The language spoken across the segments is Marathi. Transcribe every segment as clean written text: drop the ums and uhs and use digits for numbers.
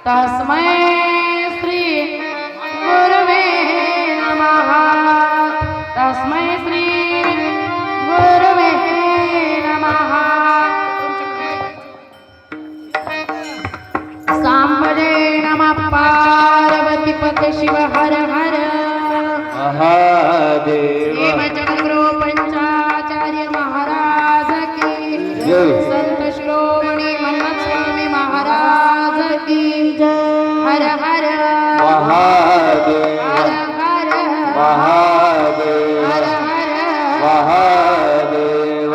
तस्मै श्री गुरुवे नमः तस्मै श्री गुरुवे नमः सांबरे नमः पार्वती पते शिव हर हर महादेव जगद्गुरु पंचाचार्य महाराज की संत शिरोमणी मन्मथ स्वामी महाराज की हर हर महादेव हर हर महादेव हर हर महादेव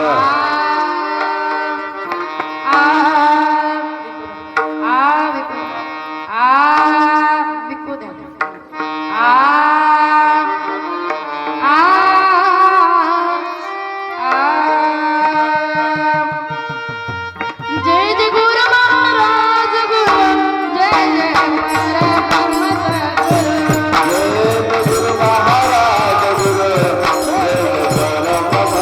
जय जय गुरु महाराज गुरु जय जय परम सद्गुरु जय गुरु महाराज गुरु जय परम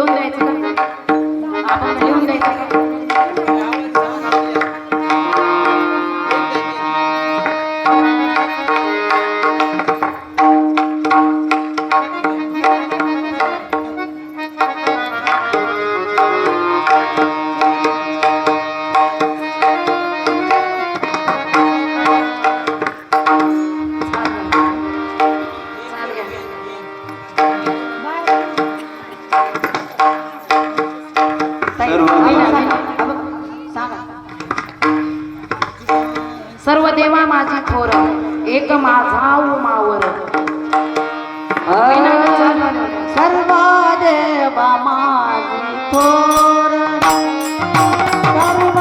लिहून द्यायचं का आपण लिहून द्यायचं का सर्व देवा माझी थोर एक माझा उमावर सर्व देवा माझी थोर सर्व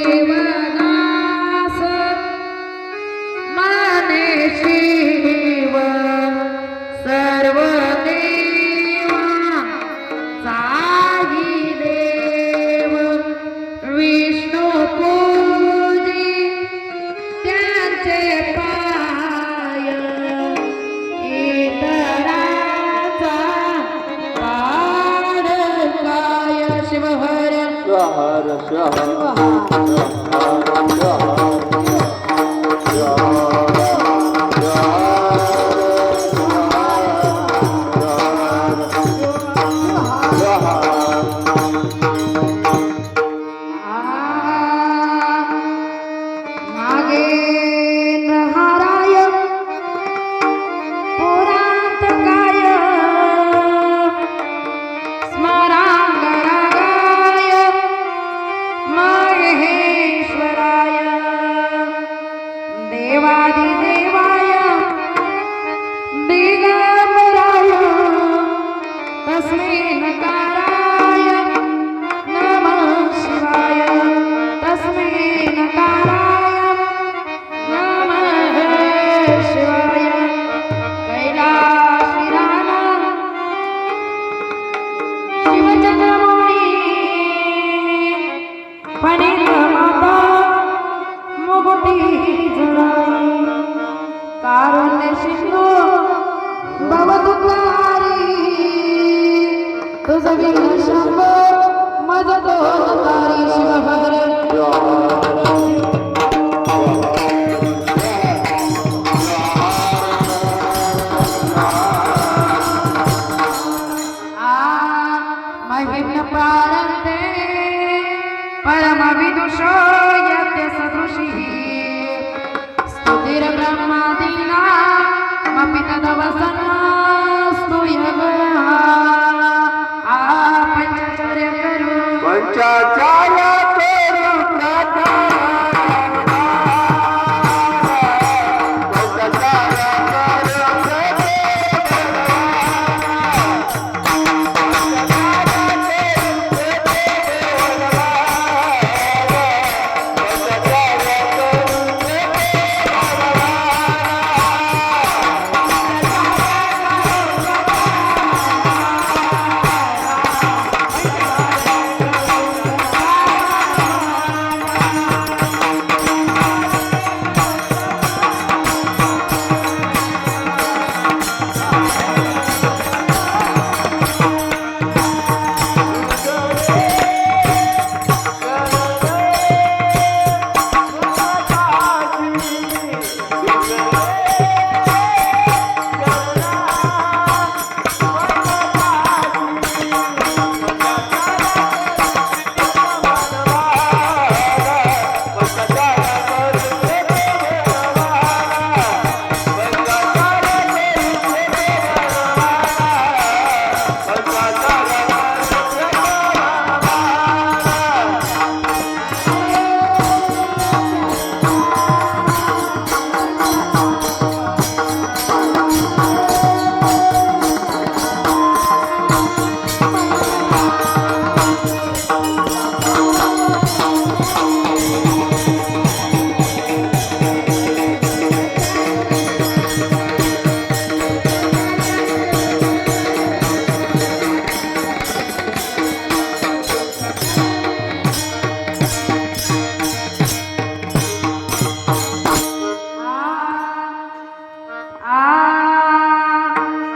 देवदास माने शिव सर्व देवाचाही देव विष्णू पूजी त्यांचे पाय इतराचा पाड काय शिवहर हर नागेंद्रहाराय पुरातकाय स्मरांगरागाय महेश्वराय देवादिदेवाय दिगंबराय तस्मै नकाराय नमः शिवाय तस्मै नकाराय नमः शिवाय कैलासविराना शिवचंद्रमौळी फणींद्र माता मुकुटी जळाई कारुण्य सिंधू भवदुःखारी तुझं विघ्न शंभो मज तारी शिवहर महिम्न प्रारंभे परम विदुषो यद्य सदृशी स्तुतिर ब्रह्मादीना मपि तदवसन्नास्तु यगः पंचचर्य करू पंचाचार्य करू प्रथा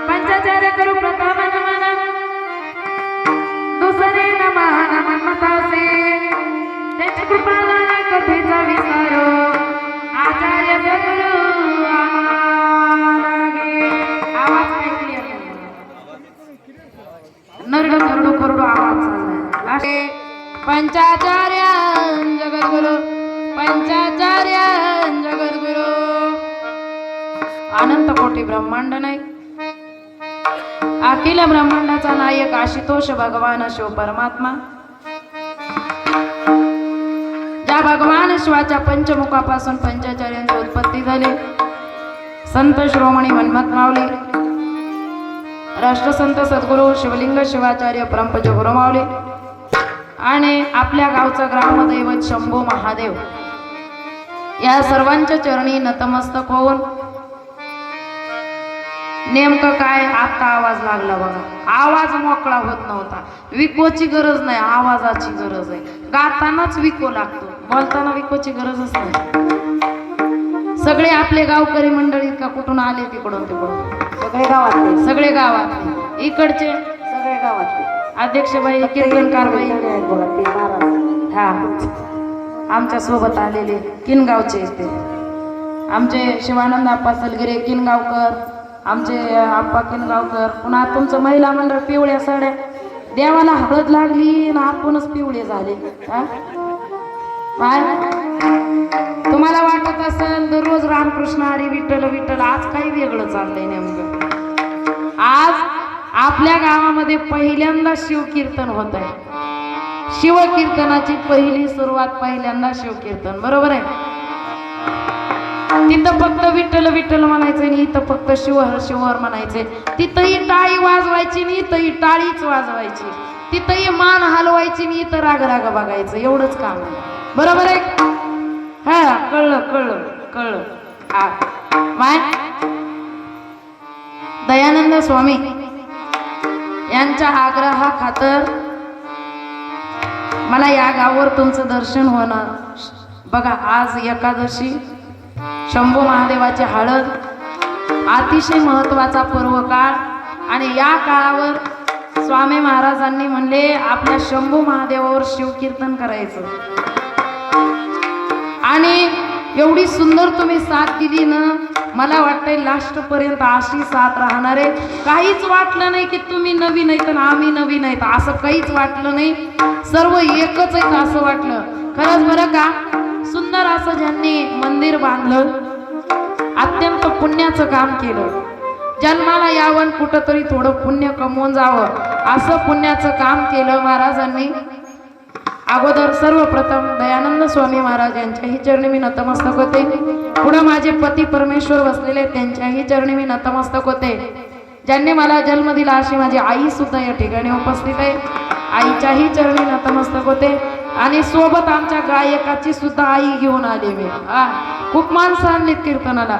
पंचचर्य करू प्रथम नमन दुसरे नमन मन्मथासे त्याची कृपा नाही कथेचा विसारो आचार्य सद्गुरु आमागे आवाज ऐकली नरड नरडू करडू आवाज चाललाय पंचाचार्य जगद्गुरु पंचाचार्य जगद्गुरु अनंत कोटी ब्रह्मांड नाही अखिल ब्रह्मांडाचा नायक आशुतोष भगवान शिव परमात्मा ज्या भगवान शिवाच्या पंचमुखापासून पंचाचार्यांची उत्पत्ती झाली संत शिरोमणी मन्मथ माऊली राष्ट्रसंत सद्गुरु शिवलिंग शिवाचार्य परमपूज्य गुरुमाऊली आणि आपल्या गावचा ग्रामदैवत शंभू महादेव या सर्वांच्या चरणी नतमस्तक होऊन नेमकं काय आता आवाज लागला बघा. आवाज मोकळा होत नव्हता. विकोची गरज नाही, आवाजाची गरज आहे. गातानाच विको लागतो, बोलताना विकोची गरजच नाही. सगळे आपले गावकरी मंडळी का कुठून आले तिकडून सगळे गावातले सगळे गावात इकडचे सगळे गावातले अध्यक्षबाई कीर्तनकारबाई आहेत बघा ते महाराज. हा आमच्या सोबत आलेले किनगावचे ते आमचे शिवानंद आप्पा सलगिरे किनगावकर, आमचे आप्पा किनगावकर. पुन्हा तुमचं महिला मंडळ पिवळ्या साड्या, देवाला हळद लागली ना आपणच पिवळे झाले. काय तुम्हाला वाटत असेल दररोज रामकृष्ण हरी विठ्ठल विठ्ठल, आज काही वेगळं चाललंय नेमकं. आज आपल्या गावामध्ये पहिल्यांदा शिवकीर्तन होत आहे. शिवकीर्तनाची पहिली सुरुवात पहिल्यांदा शिवकीर्तन, बरोबर आहे. तिथं फक्त विठ्ठल विठ्ठल म्हणायचं आणि इथं फक्त शिवहर शिवहर म्हणायचे. तिथंही टाळी वाजवायची आणि इथंही टाळीच वाजवायची. तिथंही मान हलवायची आणि इथं राग राग बघायचं, एवढंच काम आहे, बरोबर आहे. हा कळलं कळलं कळलं. माय दयानंद स्वामी यांच्या आग्रहाखातर मला या गावावर तुमचं दर्शन होणार. बघा आज एकादशी, शंभू महादेवाची हळद, अतिशय महत्वाचा पर्व काळ. आणि या काळावर स्वामी महाराजांनी म्हणले आपल्या शंभू महादेवावर शिवकीर्तन करायचं. आणि एवढी सुंदर तुम्ही साथ दिली ना, मला वाटतंय लास्ट पर्यंत अशी साथ राहणार आहे. काहीच वाटलं नाही की तुम्ही नवीन आहेत आणि आम्ही नवीन आहेत, असं काहीच वाटलं नाही. सर्व एकच आहेत असं वाटलं. खरंच बरं का, सुंदर असं ज्यांनी मंदिर बांधलं, अत्यंत पुण्याचं काम केलं. जन्माला यावं कुठंतरी थोडं पुण्य कमवून जावं असं पुण्याचं काम केलं महाराजांनी. अगोदर सर्वप्रथम दयानंद स्वामी महाराज यांच्याही चरणी मी नतमस्तक होते. पुढे माझे पती परमेश्वर बसलेले त्यांच्याही चरणी मी नतमस्तक होते. ज्यांनी मला जन्म दिला अशी माझी आई सुद्धा या ठिकाणी उपस्थित आहे, आईच्याही चरणी नतमस्तक होते. आणि सोबत आमच्या गायकाची सुद्धा आई घेऊन आले मी. खूप माणसं आणलीत कीर्तनाला,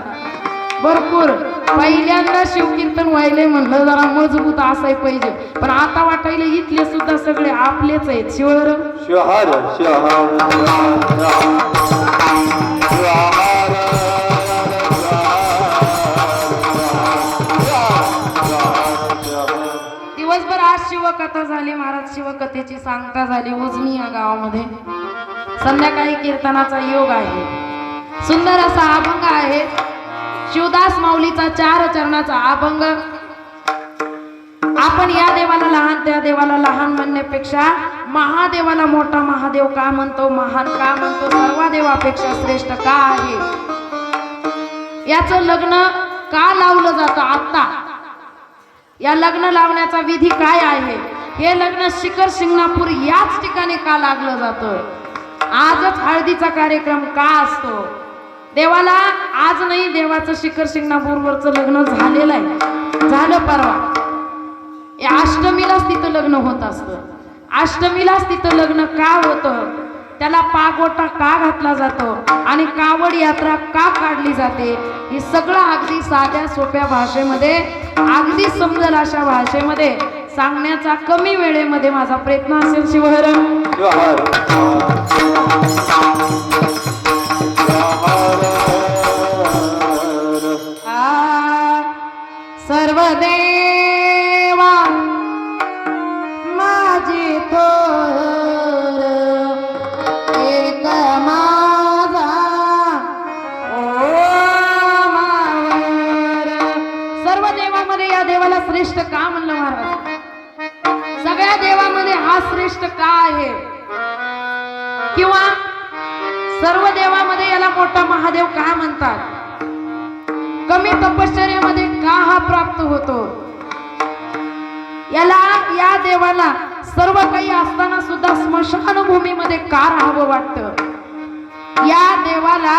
भरपूर. पहिल्यांदा शिवकीर्तन व्हायले म्हणलं जरा मजबूत असाय पाहिजे, पण आता वाटायला इथले सुद्धा सगळे आपलेच आहेत. शिवहर शिवहर दिवसभर आज शिवकथा झाली महाराज, शिवकथेची सांगता झाली उजनी या गावामध्ये. संध्याकाळी कीर्तनाचा योग आहे. सुंदर असा अभंग आहे शिवदास माऊलीचा 4 चरणाचा अभंग. आपण या देवाला लहान त्या देवाला लहान म्हणण्यापेक्षा महादेवाला मोठा महादेव का म्हणतो, महान का म्हणतो, सर्व देवापेक्षा श्रेष्ठ का आहे, याचं लग्न का लावलं जातं आता, या लग्न लावण्याचा विधी काय आहे, हे लग्न शिखर शिंगणापूर याच ठिकाणी का लागलं जातं, आजच हळदीचा कार्यक्रम का असतो. देवाला आज नाही, देवाचं शिखर शिंगणापूरवरचं लग्न झालेलं आहे, झालं परवा. या अष्टमीलाच तिथं लग्न होत असतं. अष्टमीलाच तिथं लग्न का होतं, त्याला पागोटा का घातला जातो आणि कावड यात्रा का काढली जाते, हे सगळं अगदी साध्या सोप्या भाषेमध्ये, अगदी समजेल अशा भाषेमध्ये सांगण्याचा कमी वेळेमध्ये माझा प्रयत्न असेल. शिवहर सर्व देवा माझी थोर एक माझा ओ मावर. सर्व देवामध्ये या देवाला श्रेष्ठ का म्हणलं महाराज, सगळ्या देवामध्ये हा श्रेष्ठ का आहे, किंवा सर्व देवामध्ये याला मोठा महादेव का म्हणतात, कमी तपश्चर्यामध्ये का हा प्राप्त होतो, याला या देवाला सर्व काही असताना सुद्धा स्मशानभूमीमध्ये का राहावं वाटतं, या देवाला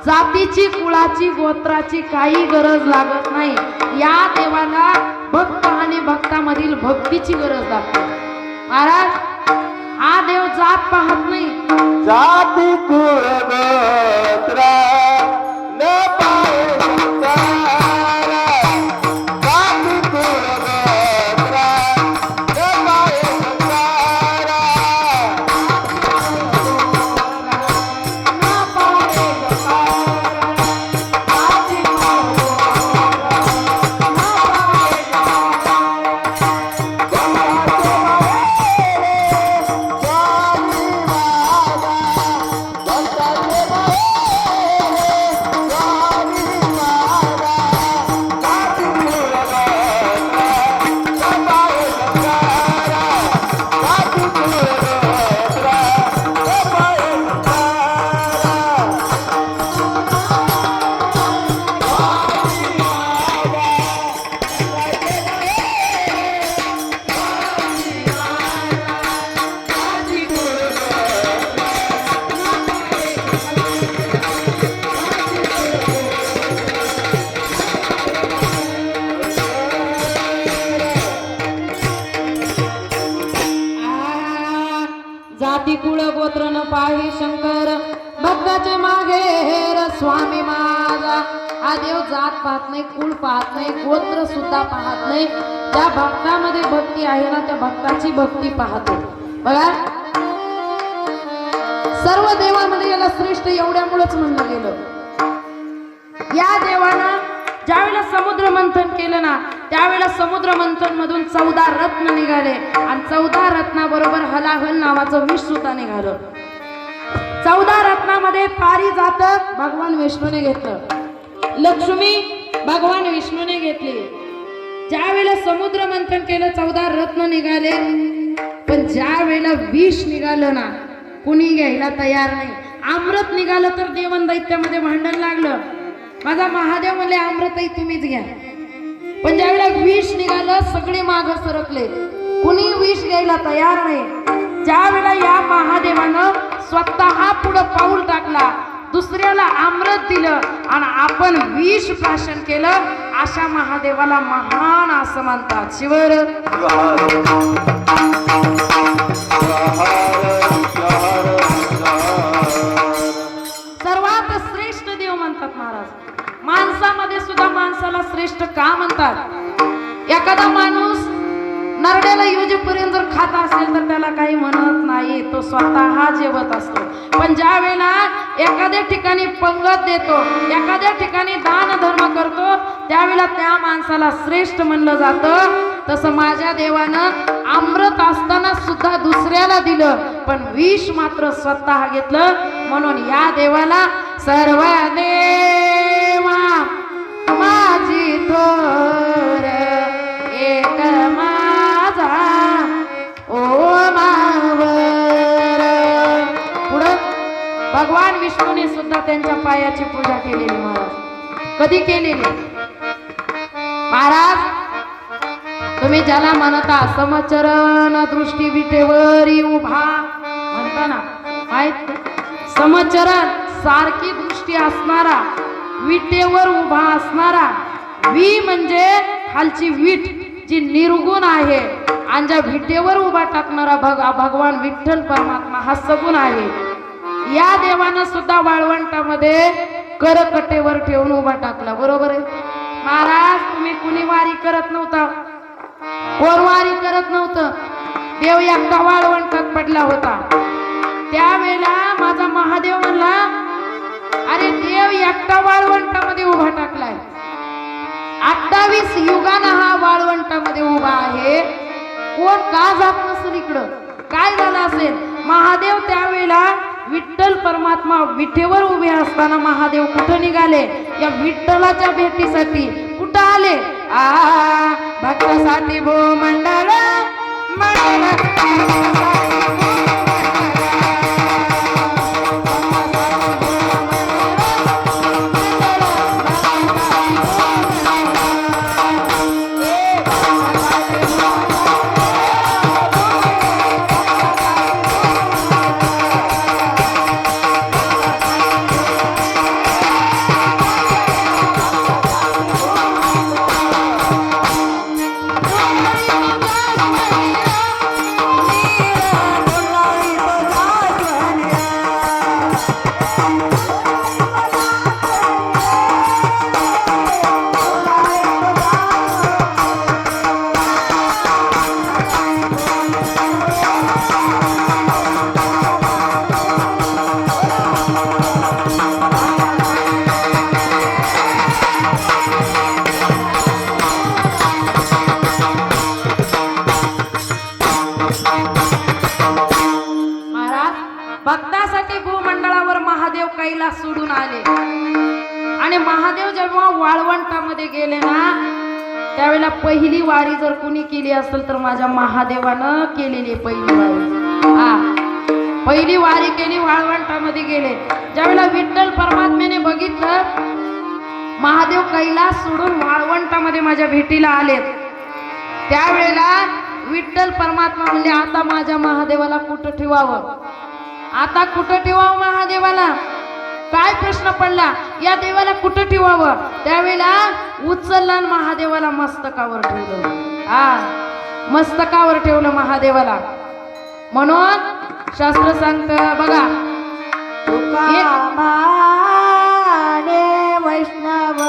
जातीची कुळाची गोत्राची काही गरज लागत नाही, या देवाला भक्त आणि भक्तामधील भक्तीची गरज लागते. महाराज हा देव जात पाहत नाही. जाती कुळ गोत्र न पाहे संसार. जाती कुळ गोत्र न पाहे संसार. जाती कुळ गोत्र न पाही शंकर भक्ताचे मागे हेर स्वामी माझा. हा देव जात पाहत नाही, कुळ पाहत नाही, गोत्र सुद्धा पाहत नाही. ज्या भक्तामध्ये भक्ती आहे ना त्या भक्ताची भक्ती पाहतो. बघा सर्व देवामध्ये याला श्रेष्ठ एवढ्यामुळेच म्हणलं गेलं. या देवानं ज्यावेळेला समुद्र मंथन केलं ना त्यावेळेला समुद्र मंथन मधून 14 रत्न निघाले आणि 14 रत्नाबरोबर हलाहल नावाचं विष सुद्धा निघालं. 14 रत्नामध्ये पारिजातक भगवान विष्णूने घेतलं, लक्ष्मी भगवान विष्णूने घेतली. ज्या वेळेला समुद्र मंथन केलं 14 रत्न निघाले, पण ज्या वेळेला विष निघालं ना कुणी घ्यायला तयार नाही. अमृत निघालं तर देवन दैत्यामध्ये भांडण लागलं. माझा महादेव म्हणले अमृतही तुम्हीच घ्या. पण ज्यावेळेला विष निघालं सगळे माग सरकले, कुणी विष घ्यायला तयार नाही. ज्या वेळेला या महादेवानं स्वतः पुढे पाऊल टाकला, दुसऱ्याला अमृत दिलं आणि आपण विष प्राशन केलं, अशा महादेवाला महान असं म्हणतात. शिवर सर्वात श्रेष्ठ देव म्हणतात महाराज. माणसामध्ये सुद्धा माणसाला श्रेष्ठ का म्हणतात? एखादा माणूस नरड्याला योजेपर्यंत जर खात असेल तर त्याला काही म्हणत नाही, तो स्वतः जेवत असतो. पण ज्या वेळेला एखाद्या ठिकाणी पंगत देतो, एखाद्या ठिकाणी दान धर्म करतो, त्यावेळेला त्या माणसाला श्रेष्ठ म्हणलं जातं. तसं माझ्या देवानं अमृत असताना सुद्धा दुसऱ्याला दिलं, पण विष मात्र स्वतः घेतलं. म्हणून या देवाला सर्व देवा माझी थोर एक माझा ओ मावर. पुढं भगवान विष्णूने सुद्धा त्यांच्या पायाची पूजा केलेली महाराज. कधी केलेली महाराज? तुम्ही ज्याला म्हणता समचरण दृष्टी विटेवरी उभा म्हणता ना, माहित? समचरण सारखी दृष्टी असणारा, विटेवर उभा असणारा. वी म्हणजे खालची वीट जी निर्गुण आहे आणि ज्या विटेवर उभा टाकणारा भगवान विठ्ठल परमात्मा हा सगुण आहे. या देवानं सुद्धा वाळवंटामध्ये करकटेवर ठेवून उभा टाकला. बरोबर आहे महाराज? तुम्ही कुणी वारी करत नव्हता, कोण वारी करत नव्हतं. देव एकटा वाळवंटात पडला होता. त्यावेळेला माझा महादेव म्हणला, अरे देव एकटा वाळवंटामध्ये उभा टाकलाय, 28 युगानं हा वाळवंटामध्ये उभा आहे, कोण का जात नसेल इकडं? काय झालं असेल? महादेव त्यावेळेला विठ्ठल परमात्मा विठेवर उभे असताना महादेव कुठं निघाले? या विठ्ठलाच्या भेटीसाठी. कुठं आले? भक्तासाठी भो मंडळ कैलास सोडून आले आणि महादेव जेव्हा वाळवंटामध्ये गेले ना त्यावेळेला पहिली वारी जर कुणी केली असेल तर माझ्या महादेवानं केलेली पहिली वारी. पहिली वारी केली, वाळवंटामध्ये गेले. ज्यावेळेला विठ्ठल परमात्म्याने बघितलं महादेव कैलास सोडून वाळवंटामध्ये माझ्या भेटीला आलेत, त्यावेळेला विठ्ठल परमात्मा म्हणले आता माझ्या महादेवाला कुठं ठेवावं, आता कुठं ठेवावं महादेवाला. काय प्रश्न पडला, या देवाला कुठं ठेवावं. त्यावेळेला उचलला महादेवाला मस्तकावर ठेवलं. मस्तकावर ठेवलं महादेवाला. म्हणून शास्त्र सांगतं बघा, तुका माने वैष्णव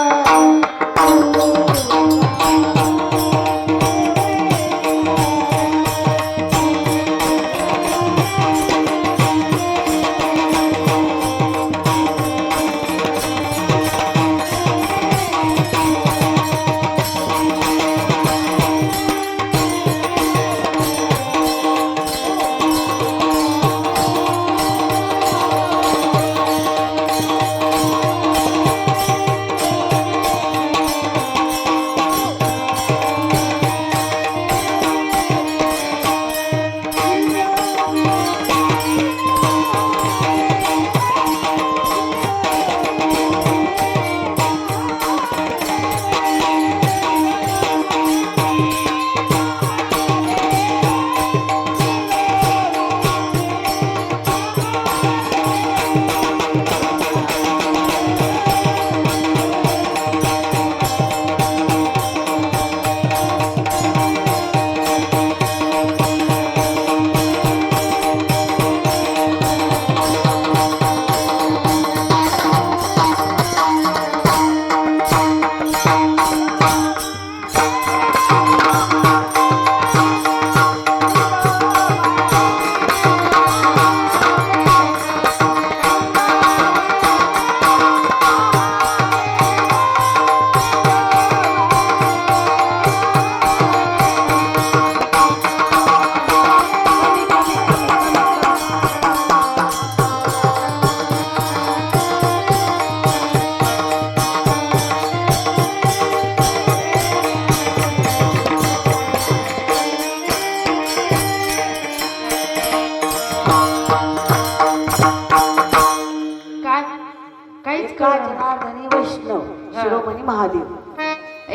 जनार्दनी वैष्णव शिरोमणी महादेव.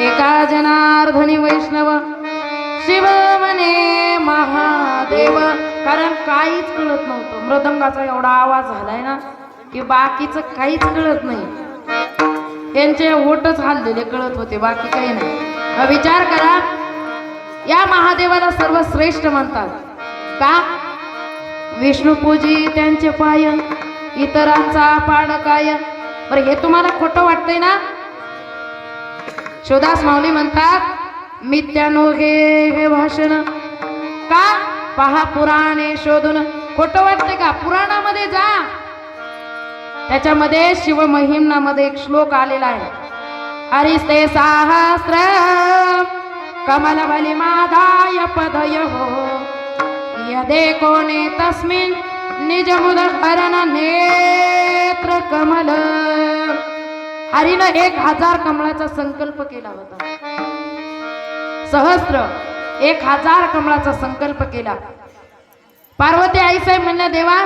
एका जनार्दनी वैष्णव शिव म्हणे महादेव. कारण काहीच कळत नव्हतं. मृदंगाचा एवढा आवाज झालाय ना की बाकीचं काहीच कळत नाही. त्यांचे ओटच हललेले कळत होते, बाकी काही नाही. विचार करा, या महादेवाला सर्वश्रेष्ठ म्हणतात का? विष्णुपूजी त्यांचे पाय, इतरांचा पाड काय. बरं, हे तुम्हाला खोटं वाटतंय ना? शिवदास माऊली म्हणतात मिथ्यानो हे भाषण का? पहा पुराणे शोधून. खोटं वाटतंय का? पुराणामध्ये जा, त्याच्यामध्ये शिवमहिम्नामध्ये एक श्लोक आलेला आहे. हरिस्ते सहस्र कमल बली मादाय पदय हो यदे कोणे तस्मिन निज मुदहरण नेत्र कमल. हरीनं 1000 कमळाचा संकल्प केला होता. सहस्र 1000 कमळाचा संकल्प केला. पार्वती आईसाहेब म्हणल्या देवा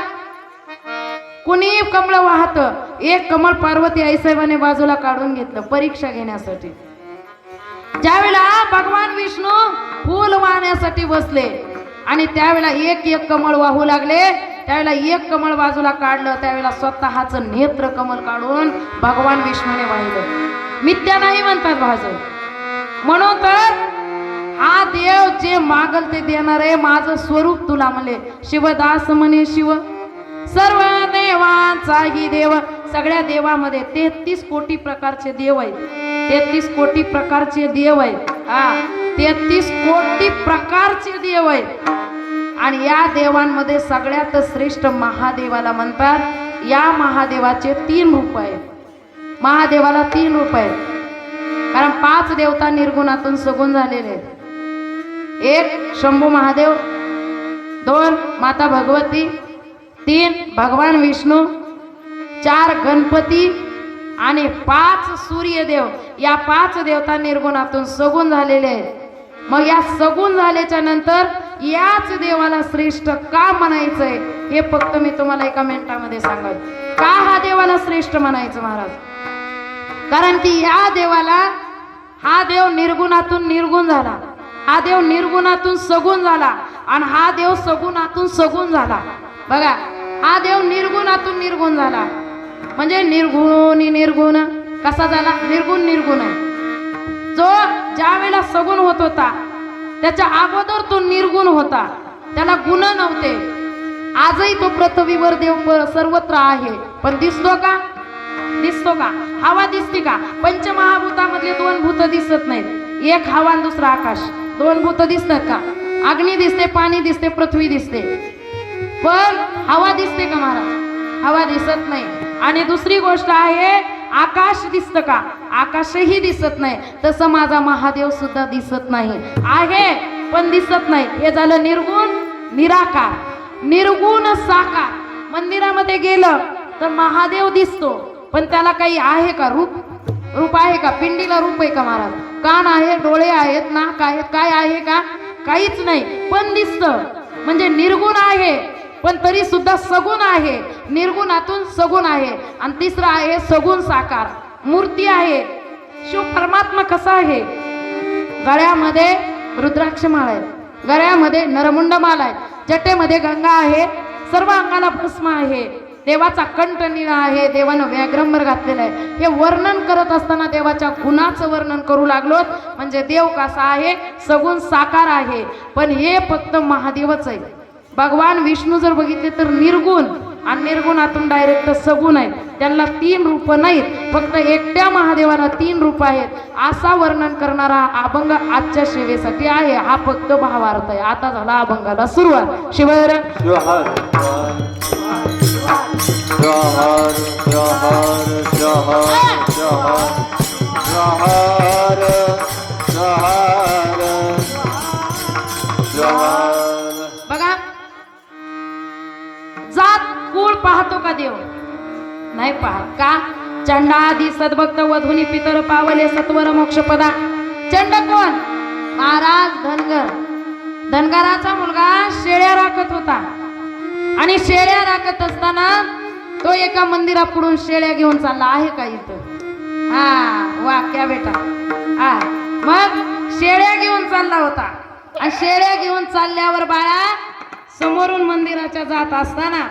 कुणी कमळ वाहत, एक कमळ पार्वती आईसाहेबाने बाजूला काढून घेतलं परीक्षा घेण्यासाठी. ज्यावेळेला भगवान विष्णू फूल वाहण्यासाठी बसले आणि त्यावेळेला एक कमळ वाहू लागले, त्यावेळेला एक कमळ बाजूला काढलं, त्यावेळेला स्वतःच नेत्र कमल काढून भगवान विष्णूने वाहिलं. मिथ्या नाही म्हणतात भाजव. म्हणून तर हा देव जे मागल ते देणार आहे. माझं स्वरूप तुला म्हणले. शिवदास म्हणे शिव सर्व देवांचाही देव. सगळ्या देवामध्ये 33 कोटी प्रकारचे देव आहेत. 33 कोटी प्रकारचे देव आहेत. 33 कोटी प्रकारचे देव आहेत. आणि या देवांमध्ये सगळ्यात श्रेष्ठ महादेवाला म्हणतात. या महादेवाचे 3 रूप आहेत. महादेवाला 3 रूप आहेत. कारण 5 देवता निर्गुणातून सगुण झालेले आहेत. 1 शंभू महादेव, 2 माता भगवती, 3 भगवान विष्णू, 4 गणपती आणि 5 सूर्यदेव, या 5 देवता निर्गुणातून सगुण झालेले आहेत. मग या सगुण झाल्याच्या नंतर याच देवाला श्रेष्ठ का म्हणायचंय हे फक्त मी तुम्हाला एका मिनिटामध्ये सांगेन. का हा देवाला श्रेष्ठ म्हणायचं महाराज? कारण की या देवाला, हा देव निर्गुणातून निर्गुण झाला, हा देव निर्गुणातून सगुण झाला आणि हा देव सगुणातून सगुण झाला. बघा, हा देव निर्गुणातून निर्गुण झाला म्हणजे निर्गुण कसा झाला? निर्गुण आहे. जो ज्या वेळेला सगुण होत होता त्याच्या अगोदर तो निर्गुण होता, त्याला गुण नव्हते. आजही तो पृथ्वीवर देव सर्वत्र आहे, पण दिसतो का? दिसतो का? हवा दिसते का? पंचमहाभूतामधले 2 भूत दिसत नाहीत, एक हवा आणि दुसरं आकाश. 2 भूत दिसतात का? अग्नी दिसते, पाणी दिसते, पृथ्वी दिसते, पण हवा दिसते का महाराज? हवा दिसत नाही. आणि दुसरी गोष्ट आहे, आकाश दिसतं का? आकाशही दिसत नाही. तसं माझा महादेव सुद्धा दिसत नाही, आहे पण दिसत नाही. हे झालं निर्गुण निराकार. निर्गुण साकार. मंदिरामध्ये गेलं तर महादेव दिसतो, पण त्याला काही आहे का? रूप आहे का? पिंडीला रूप आहे का महाराज? कान आहे, डोळे आहेत, नाक आहेत, काय आहे का? काहीच नाही, पण दिसतं. म्हणजे निर्गुण आहे पण तरी सुद्धा सगुण आहे, निर्गुणातून सगुण आहे. आणि तिसरं आहे सगुण साकार, मूर्ती आहे. शिव परमात्मा कसा आहे? गळ्यामध्ये रुद्राक्ष माळ आहे, गळ्यामध्ये नरमुंड माल आहे, जटेमध्ये गंगा आहे, सर्व अंगाला भस्म आहे, देवाचा कंठ निळा आहे, देवानं व्याघ्रंबर घातलेला आहे. हे वर्णन करत असताना देवाच्या गुणाचं वर्णन करू लागलो, म्हणजे देव कसा आहे? सगुण साकार आहे. पण हे फक्त महादेवच आहे. भगवान विष्णू जर बघितले तर निर्गुण आणि निर्गुणातून डायरेक्ट सगुण आहे. त्यांना 3 रूप नाहीत, फक्त एकट्या महादेवाला 3 रूप आहेत. असा वर्णन करणारा अभंग आजच्या सेवेसाठी आहे. हा फक्त भावार्थ आहे. आता झाला अभंगाला सुरुवात. शिवर जोहार जोहार जोहार जोहार जोहार जोहार जोहार. बघा, जात कुळ पाहतो का देव? नाही पाहत. का? चंडादी सद्भक्त वधुनी पितर पावले सत्वर मोक्षपदा. चंड कोण? महाराज धनगर. धनगराचा मुलगा शेळ्या राखत होता आणि शेळ्या राखत असताना तो एका मंदिरापुढून शेळ्या घेऊन चालला. आहे का इथं? हा, वा क्या बेटा. हा, मग शेळ्या घेऊन चालला होता आणि शेळ्या घेऊन चालल्यावर बाळा समोरून मंदिराच्या जात असताना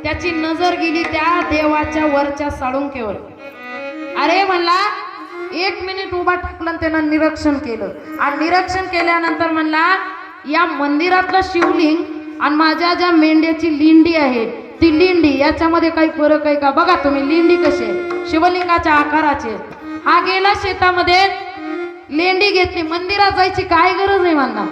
त्याची नजर गेली त्या देवाच्या वरच्या साळुंकेवर. अरे म्हणला, 1 मिनिट उभा टाकलं, त्यानं निरीक्षण केलं आणि निरीक्षण केल्यानंतर म्हणला, या मंदिरातलं शिवलिंग आणि माझ्या ज्या मेंढ्याची लिंडी आहे ती लिंडी याच्यामध्ये काही फरक आहे का? बघा तुम्ही, लिंडी कशी आहे? शिवलिंगाच्या आकाराची. हा गेला शेतामध्ये, लेंडी घेतली. मंदिरात जायची काय गरज आहे म्हणला?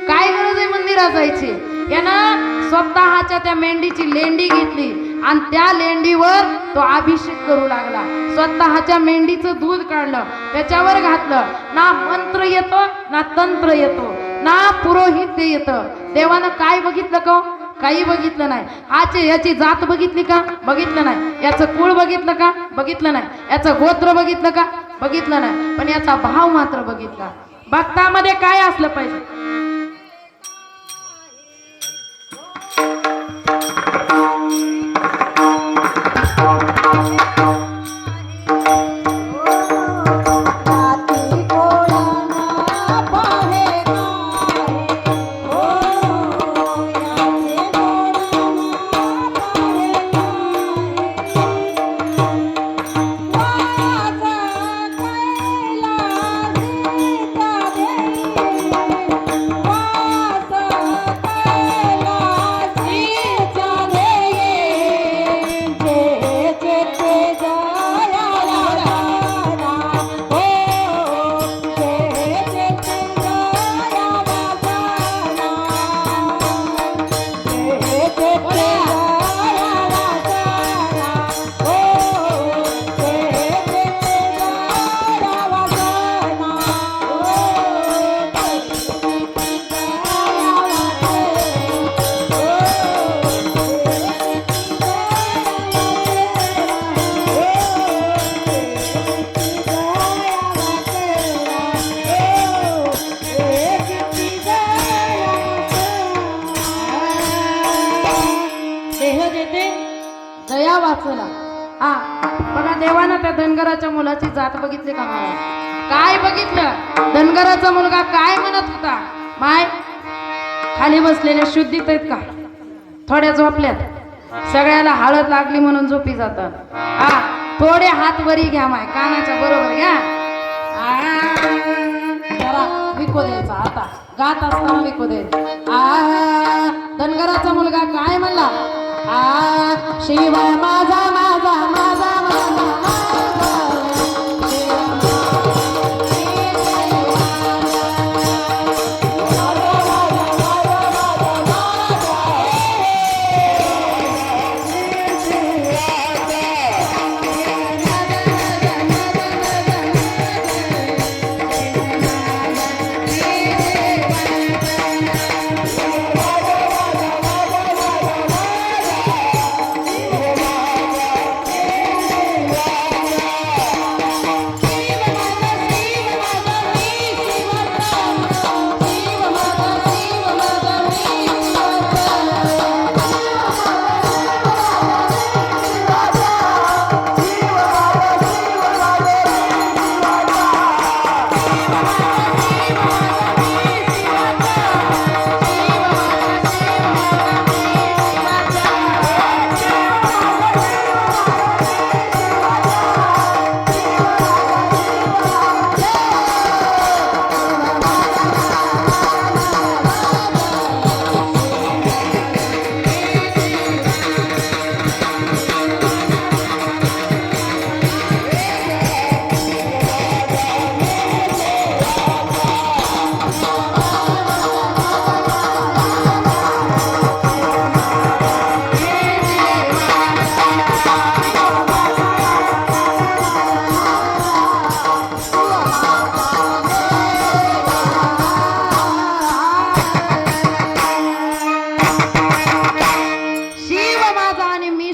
काय गरज आहे मंदिरात जायची? यानं स्वतःच्या त्या मेंढीची लेंडी घेतली आणि त्या लेंडीवर तो अभिषेक करू लागला. स्वतःच्या मेंढीचं दूध काढलं, त्याच्यावर घातलं. ना मंत्र येतो, ना तंत्र येतो, ना पुरोहित्य येतं. देवानं काय बघितलं का? काही बघितलं नाही. याची जात बघितली का? बघितलं नाही. याचं कुळ बघितलं का? बघितलं नाही. याचं गोत्र बघितलं का? बघितलं नाही. पण याचा भाव मात्र बघितला. भक्तामध्ये काय असलं पाहिजे? हा बघा देवानं त्या धनगराच्या मुलाची जात बघितली का मला काय बघितलं धनगराचा मुलगा काय म्हणत होता माय खाली बसलेल्या शुद्धीत आहेत का थोड्या झोपल्यात सगळ्याला हळद लागली म्हणून झोपी जातात हा थोडे हात वरी घ्या माय कानाच्या बरोबर घ्या जरा विको द्यायचा आता गात असताना विको द्यायचा धनगराचा मुलगा काय म्हणला शिव माझा माझा माझा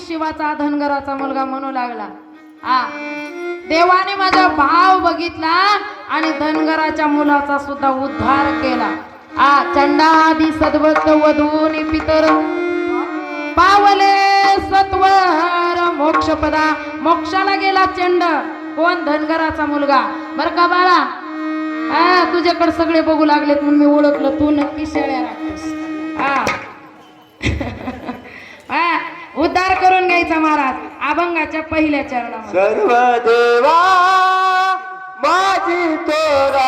शिवाचा धनगराचा मुलगा म्हणू लागला देवाने माझा भाव बघितला आणि धनगराच्या मुलाचा सुद्धा उद्धार केला चंडादी सद्वत वधूनी पितर पावले सत्वर मोक्षपदा मोक्षाला गेला चंड कोण धनगराचा मुलगा बर का बाळा तुझ्याकडे सगळे बघू लागलेत म्हणून मी ओळखलं तू नक्की शेळ्या राखतोस उद्धार करून घ्यायचा महाराज अभंगाच्या पहिल्या चरणामध्ये सर्व देवा माझी तोरा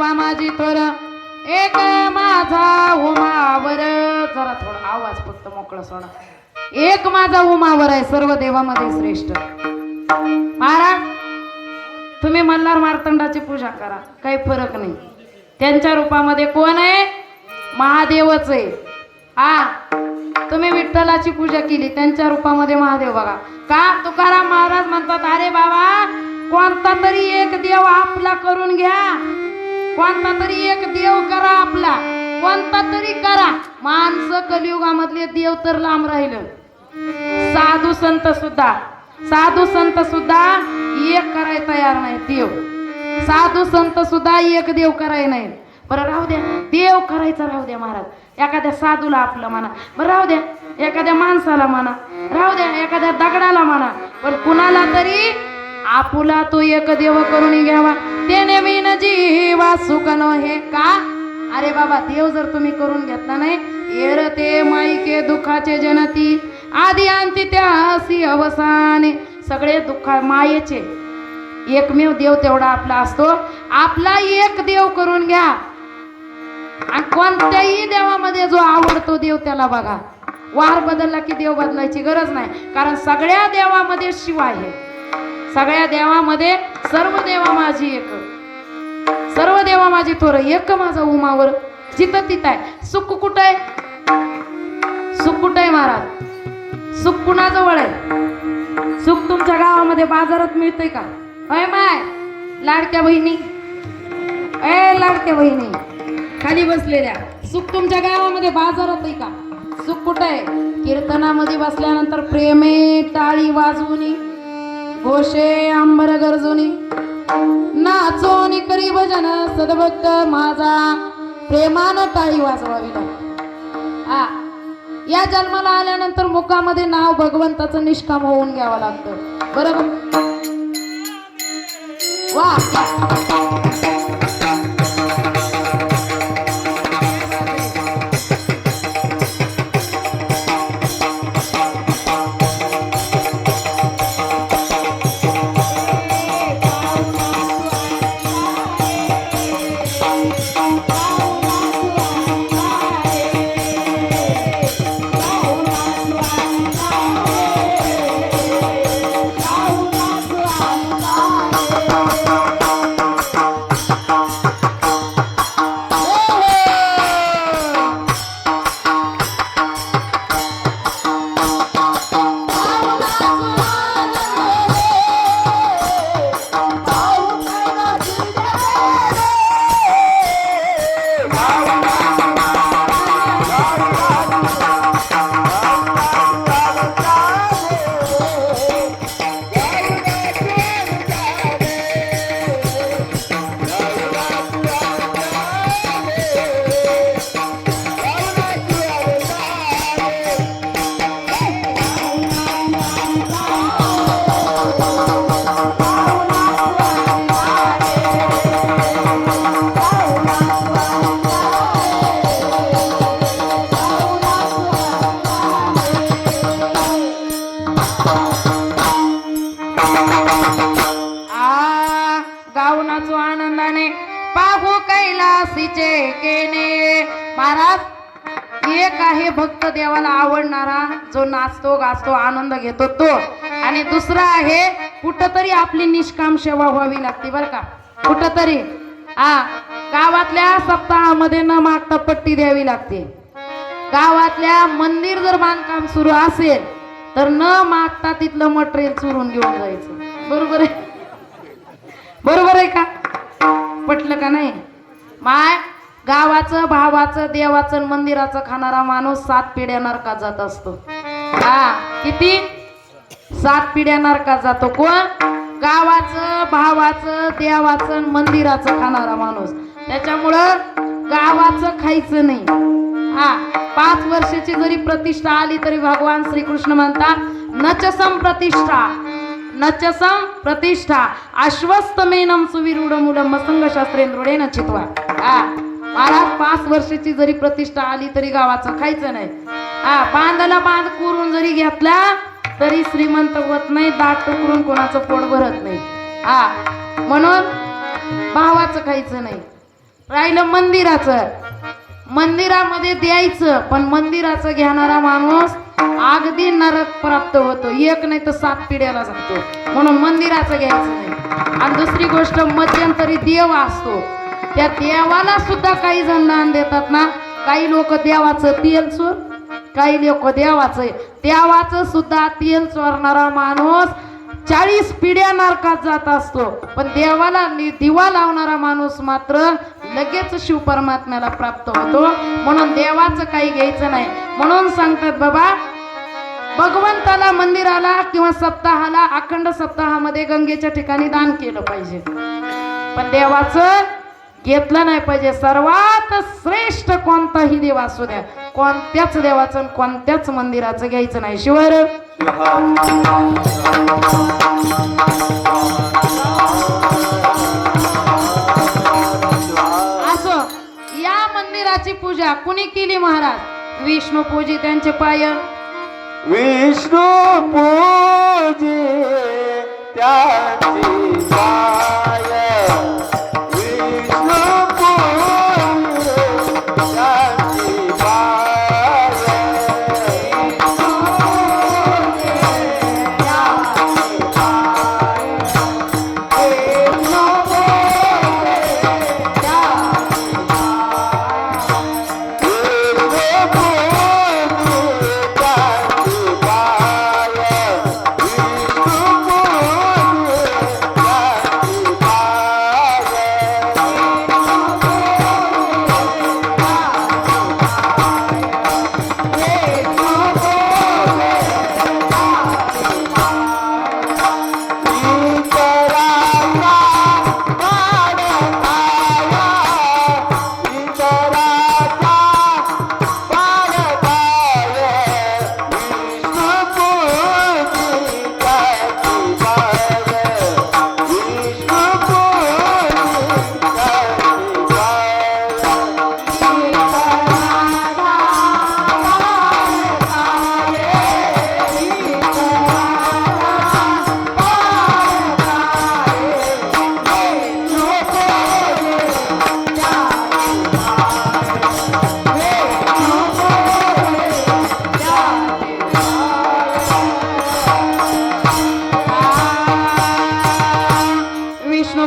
देवा माझी थोर एक माझा उमावर. जरा थोडा आवाज फक्त मोकळा सोडा. एक माझा उमावर आहे सर्व देवामध्ये श्रेष्ठ. महाराज तुम्ही मल्हार मार्तंडाची पूजा करा, काही फरक नाही. त्यांच्या रूपामध्ये कोण आहे? महादेवच आहे. तुम्ही विठ्ठलाची पूजा केली, त्यांच्या रूपामध्ये महादेव बघा. का तुकाराम महाराज म्हणतात, अरे बाबा कोणता तरी एक देव आपला करून घ्या, कोणता तरी एक देव करा आपला, कोणता तरी करा. माणसं कलियुगामधले देव तर लांब राहिलं. साधू संत सुद्धा एक करायला तयार नाही. देव साधू संत सुद्धा एक देव करायला नाही. बरं राहू द्या, देव करायचा राहू द्या महाराज. एखाद्या साधूला आपलं म्हणा, बरं राहू द्या, एखाद्या माणसाला म्हणा, राहू द्या, एखाद्या दगडाला म्हणा, पण कुणाला तरी आपुला तो एक देव करून घ्यावा. ते नवीन जीवा सुख न हे का. अरे बाबा देव जर तुम्ही करून घेतला नाही, येर ते माईके दुःखाचे जनती आधी अंती त्यासी अवसाने. सगळे दुःख मायेचे. एकमेव देव तेवढा आपला असतो. आपला एक देव करून घ्या आणि कोणत्याही देवामध्ये जो आवडतो देव त्याला बघा. वार बदलला की देव बदलायची गरज नाही, कारण सगळ्या देवामध्ये शिव आहे. सगळ्या देवामध्ये सर्व देवा माझी एक, सर्व देवा माझी थोर एक माझा उमावर. जिथं तिथं आहे. सुख कुठं आहे? सुख कुठं आहे महाराज? सुख कुणाजवळ आहे? सुख तुमच्या गावामध्ये बाजारात मिळतंय का? अय माय लाडक्या बहिणी, लाडक्या बहिणी खाली बसलेल्या, सुख तुमच्या गावामध्ये बाजारात आहे का? सुख कुठं आहे? कीर्तनामध्ये बसल्यानंतर प्रेमे टाळी वाजवूनी, घोषे अंबर गरजुनी, नाचोनी करी भजन सद्भक्त माझा, प्रेमानं टाळी वाजवावी लागते. या जन्माला आल्यानंतर मुखामध्ये नाव भगवंताचं निष्काम होऊन घ्यावं लागतं. बरोबर वा. गावनाचो आनंदाने पाहू कैलासीचे केने. महाराज एक आहे भक्त देवाला आवडणारा, जो नाचतो गाचतो आनंद घेतो तो, आणि दुसरा आहे कुठंतरी आपली निष्काम सेवा व्हावी लागते बरं का. कुठंतरी गावातल्या सप्ताहामध्ये न मागता पट्टी द्यावी लागते. गावातल्या मंदिर जर बांधकाम सुरू असेल तर न मागता तिथलं मटेरियल चुरून घेऊन जायचं. बरोबर आहे? बरोबर आहे का? पटलं का नाही? माय गावाचं भावाचं देवाचं मंदिराचं खाणारा माणूस 7 पिढ्या नरकात जात असतो. किती? 7 पिढ्या नरकात जातो. कोण? गावाचं भावाचं देवाचं मंदिराचं खाणारा माणूस. त्याच्यामुळं गावाचं खायचं नाही. 5 वर्षाची जरी प्रतिष्ठा आली तरी भगवान श्रीकृष्ण म्हणतात नचसम प्रतिष्ठा, नचसम प्रतिष्ठा आश्वस्तमेनम सुविरूढ मूलम मसंग शास्त्रेंद्रुडेन चित्वा. महाराज 5 वर्षाची जरी प्रतिष्ठा आली तरी गावाचं खायचं नाही. बांधाला बांध करून जरी घेतला तरी श्रीमंत होत नाही. दाट टुकरून कोणाचं पोट भरत नाही. म्हणून भावाचं खायचं नाही. राहिलं मंदिराचं. मंदिरामध्ये द्यायचं, पण मंदिराचं घेणारा माणूस अगदी नरक प्राप्त होतो, एक नाही तर 7 पिढ्याला जातो. म्हणून मंदिराचं घ्यायचं नाही. आणि दुसरी गोष्ट, मध्यंतरी देव असतो, त्या देवाला सुद्धा काही जण दान देतात ना. काही लोक देवाचं तेल चोर, काही लोक देवाचं सुद्धा तेल चोरणारा माणूस 40 पिढ्या नरकात जात असतो. पण देवाला दिवा लावणारा माणूस मात्र लगेच शिव परमात्म्याला प्राप्त होतो. म्हणून देवाचं काही घ्यायचं नाही. म्हणून सांगतात बाबा, भगवंताला मंदिराला किंवा सप्ताहाला, अखंड सप्ताहामध्ये गंगेच्या ठिकाणी दान केलं पाहिजे, पण देवाचं घेतलं नाही पाहिजे. सर्वात श्रेष्ठ कोणताही देव असू द्या, कोणत्याच देवाचं कोणत्याच मंदिराचं घ्यायचं नाही. शिवर असो. या मंदिराची पूजा कुणी केली महाराज? विष्णू पूजी त्यांचे पाय, विष्णू पूजे त्याची पाय, विष्णू पूजे त्याची पाय,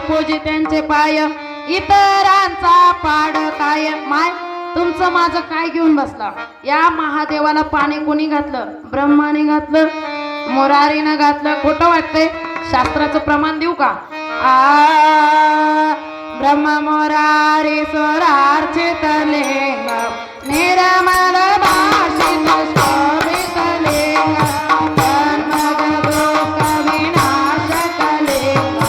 पूजी त्यांचे पाय, इतरांचा पाड काय. माय तुमचं माझं काय घेऊन बसला? या महादेवाला पाणी कोणी घातलं? ब्रह्माने घातलं, मुरारीनं घातलं. खोटं वाटतंय? शास्त्राचं प्रमाण देऊ का? ब्रह्म मुरारी स्वरार्चित लिंग, निर्मल भाषित शोभित लिंग, जन्मग दुःख विनाशक लिंग,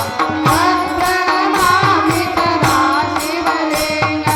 तत्प्रणमामि सदा शिवलिंग.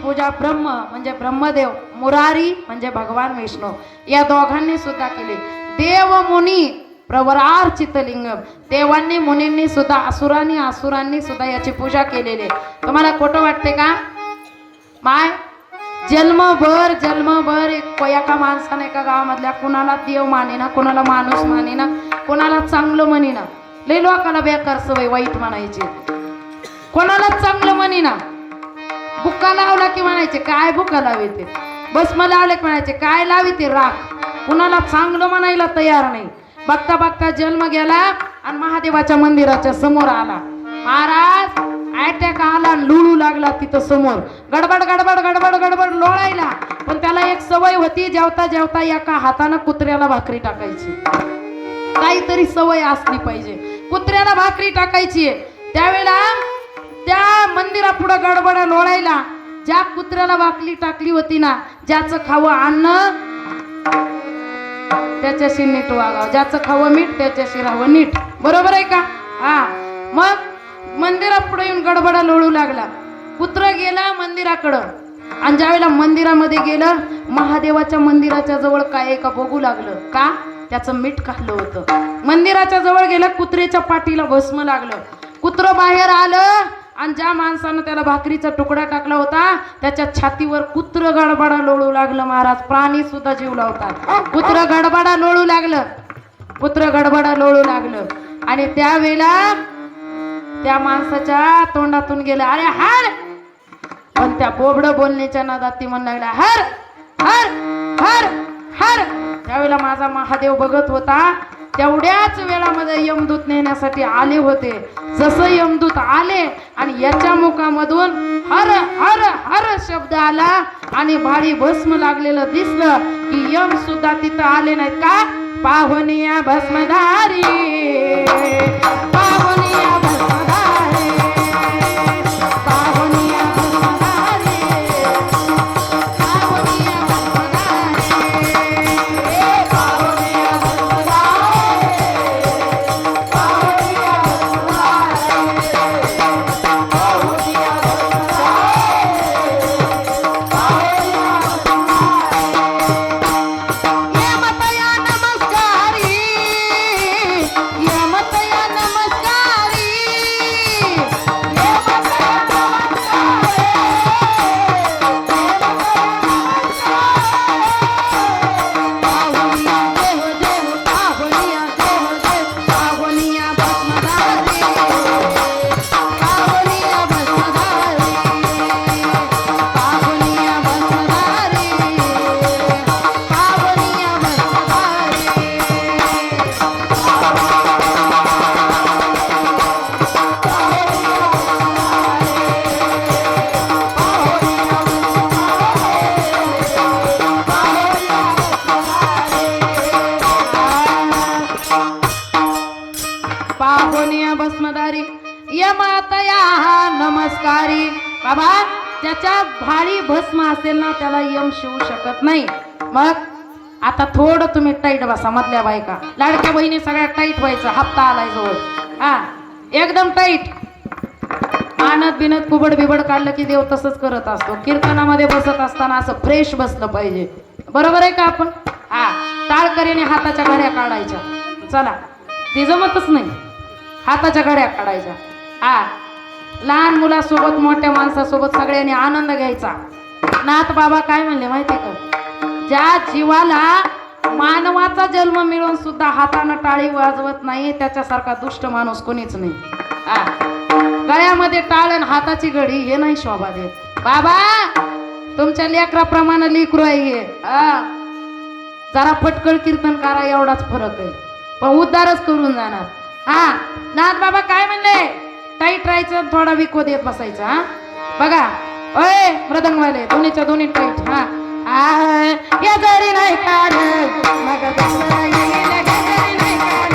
पूजा ब्रह्म म्हणजे ब्रह्मदेव, मुरारी म्हणजे भगवान विष्णू, या दोघांनी सुद्धा केली. देव मुनी प्रवरार्चित लिंगम, देवांनी मुनींनी सुद्धा, असुरांनी सुद्धा याची पूजा केलेली. तुम्हाला खोटं वाटते का? माय जन्मभर एका माणसाने एका गावामधल्या कुणाला देव मानेना, कुणाला माणूस मानेना, कुणाला चांगलं म्हणेना. लय लोकाला बेकार सवय वाईट म्हणायची, कोणाला चांगलं म्हणेना. बुक्का लावला की म्हणायचे काय बुक्का लावते, बस मला लावले की म्हणायचे काय लावी ते राख. कुणाला चांगलं म्हणायला तयार नाही. बघता बघता जन्म गेला आणि महादेवाच्या मंदिराच्या समोर आला. महाराज अटॅक आला आणि लुळू लागला तिथं समोर. गडबड गडबड गडबड गडबड लोळायला. पण त्याला एक सवय होती, जेवता जेवता एका हातानं कुत्र्याला भाकरी टाकायची. काहीतरी सवय असली पाहिजे. कुत्र्याला भाकरी टाकायची. त्यावेळेला त्या मंदिरापुढे गडबड लोळायला. ज्या कुत्र्याला भाकरी टाकली होती ना, ज्याचं खावं अन्न त्याच्याशी नीट वागावं, ज्याचं खावं मीठ त्याच्याशी राहावं नीट. बरोबर आहे का? हा. मग मंदिरापुढे येऊन गडबडा लोळू लागला. कुत्र गेला मंदिराकडं आणि ज्यावेळेला मंदिरामध्ये गेलं, महादेवाच्या मंदिराच्या जवळ काय आहे का बघू लागलं. का? त्याचं मीठ खाल्लं होतं. मंदिराच्या जवळ गेलं, कुत्र्याच्या पाठीला भस्म लागलं. कुत्र बाहेर आलं आणि ज्या माणसानं त्याला भाकरीचा तुकडा टाकला होता त्याच्या छातीवर कुत्र गडबडा लोळू लागलं. महाराज, प्राणी सुद्धा जीव लावतात. कुत्र गडबडा लोळू लागलं. कुत्र गडबडा लोळू लागलं आणि त्यावेळेला त्या माणसाच्या तोंडातून गेलं, अरे हर. पण त्या बोबड बोलण्याच्या नादात ती म्हणू लागला, हर हर हर हर. त्यावेळेला माझा महादेव बघत होता. तेवढ्याच वेळामध्ये यमदूत नेण्यासाठी आले होते. जसं यमदूत आले आणि याच्या मुखामधून हर हर हर शब्द आला आणि भारी भस्म लागलेलं दिसलं की यम सुद्धा तिथं आले नाहीत. का? पाहुनिया भस्मधारी, पाहुनिया भस्मधारी, पाहुनिया भस्मधारी, पाहुनिया भस्मधारी, पाहुनिया भस्मधारी यमातया नमस्कारी. बाबा, त्याच्या भारी भस्म असेल ना त्याला यम शिवू शकत नाही. मग आता थोडं तुम्ही टाईट बसा. मधल्या बायका, लाडक्या बहिणी सगळ्या टाईट व्हायचं. हप्ता आलाय जवळ. हा, एकदम टाईट. आणत बिनत कुबड बिबड काढलं की देव तसंच करत असतो. कीर्तनामध्ये बसत असताना असं फ्रेश बसलं पाहिजे. बरोबर आहे का आपण? हा, टाळकरीने हाताच्या घड्या काढायच्या. चला, ते जमतच नाही. हाताच्या घड्या काढायच्या. हा, लहान मुलासोबत मोठ्या माणसासोबत सगळ्यांनी आनंद घ्यायचा. नाथ बाबा काय म्हणले माहिती का? ज्या जीवाला मानवाचा जन्म मिळून सुद्धा हातानं टाळी वाजवत नाही त्याच्यासारखा दुष्ट माणूस कोणीच नाही. हा, गळ्यामध्ये टाळ आणि हाताची घडी हे नाही शोभा देत. बाबा, तुमच्या लेकराप्रमाणे लेकरू आहे. हा, जरा फटकळ कीर्तन करा, एवढाच फरक आहे, पण उद्धारच करून जाणार. हा, नाथ बाबा काय म्हणले? टाईट राहायचं, थोडा विको देत बसायचा. हा, बघा ओय मृदंगवाले, दोन्हीच्या दोन्ही टाईट. हा, या जरी नाही काढ मग दुसरं येईल, गजरी नाही काढ.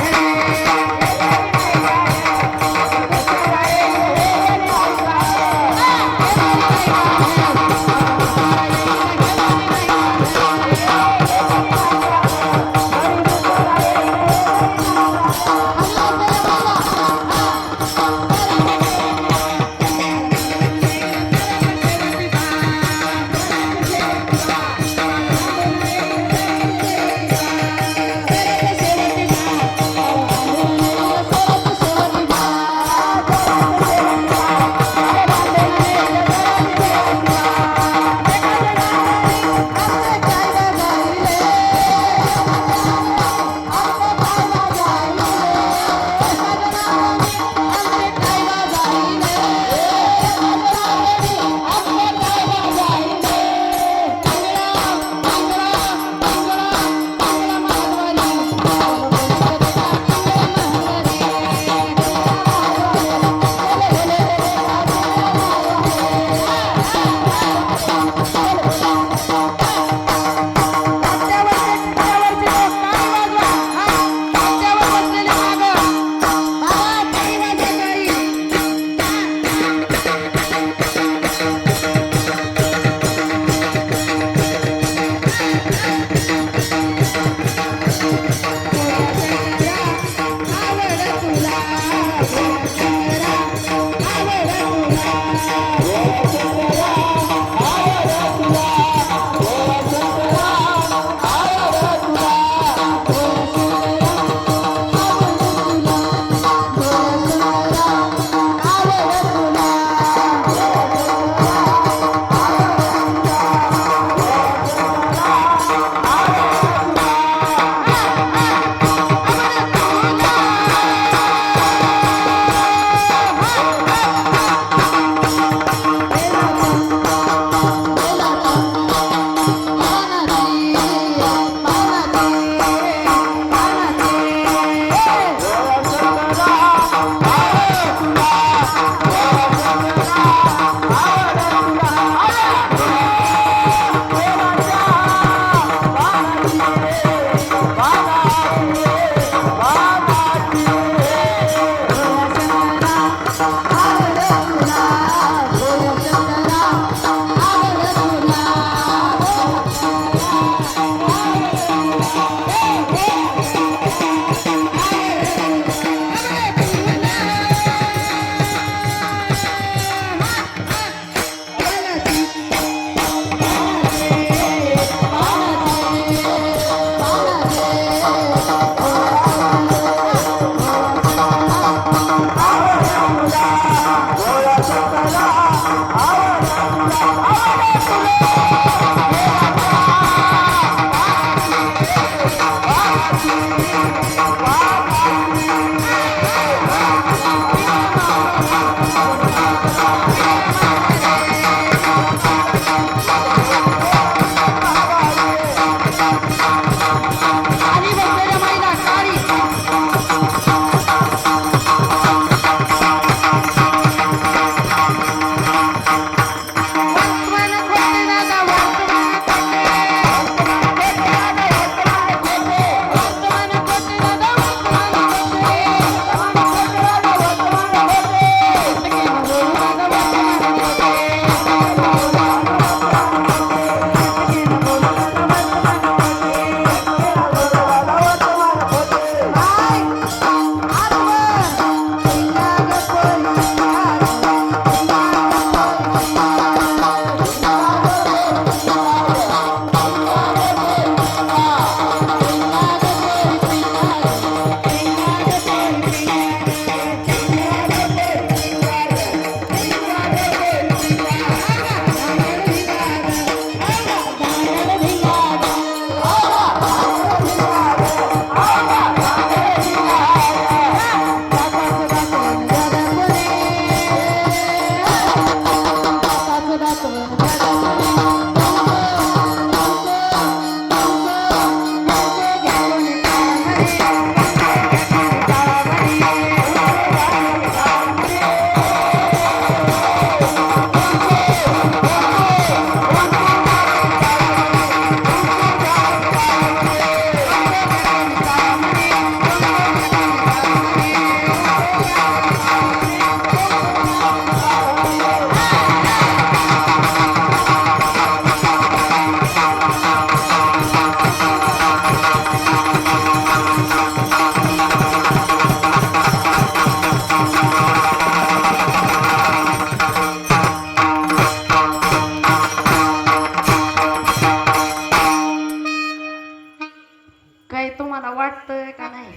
वाटतंय का नाही?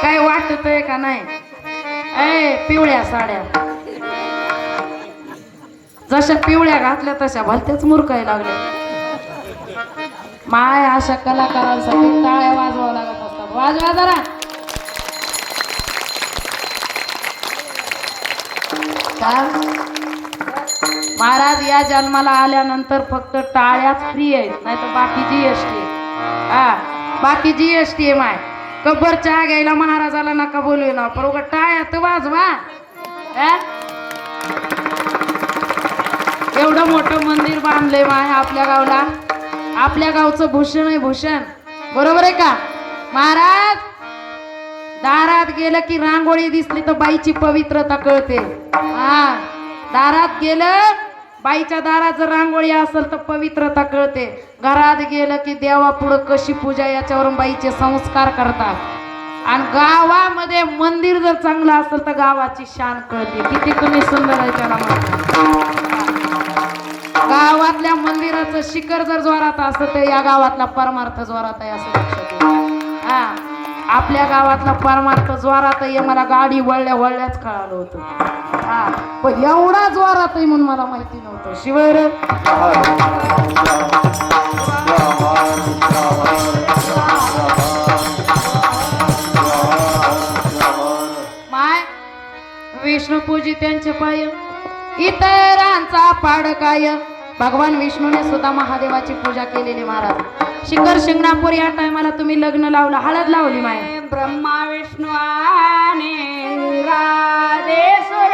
काय वाटतंय का नाही? ए पिवळ्या साड्या जशा पिवळ्या घातल्या तशा भलत्याच मुरकाय लागल्या. माय अशा कलाकारांसाठी टाळ्या वाजवावं लागत असतात. वाजवा जरा. महाराज या जन्माला आल्यानंतर फक्त टाळ्याच फ्री आहेत, नाही तर बाकी जीएसटी. हा बाकी जीएसटी आहे. माय कब्बर चहा घ्यायला महाराजाला नका बोलू ना, पण उगा टाळ्या तर वाजवा. एवढं मोठं मंदिर बांधलंय माय आपल्या गावला. आपल्या गावचं भूषण आहे भूषण, बरोबर आहे का महाराज? दारात गेलं की रांगोळी दिसली तर बाईची पवित्रता कळते. हा दारात गेलं, बाईच्या दारात जर रांगोळी असेल तर पवित्रता कळते. घरात गेलं की देवा पुढं कशी पूजा याच्यावरून बाईचे संस्कार करतात. आणि गावामध्ये मंदिर जर चांगलं असेल तर गावाची शान कळते. किती तुम्ही सुंदर आहे त्याला म्हणतात. गावातल्या मंदिराचं शिखर जर जोरात असतं तर या गावातला परमार्थ जोरात आहे असं लक्षात येईल. हा, आपल्या गावातला परमार्थ जोरात आहे मला गाडी वळल्या वळल्याच कळालं होतं. हा, पण एवढा जोरात आहे म्हणून मला माहिती नव्हतं. शिवर माय विष्णुपूजी त्यांचे पाय इतरांचा पाड काय. भगवान विष्णूने सुद्धा महादेवाची पूजा केलेली महाराज. शिखर शिंगणापूर या टायमाला तुम्ही लग्न लावलं, हळद लावली माय. ब्रह्मा विष्णू आणि इंद्रादेश्वर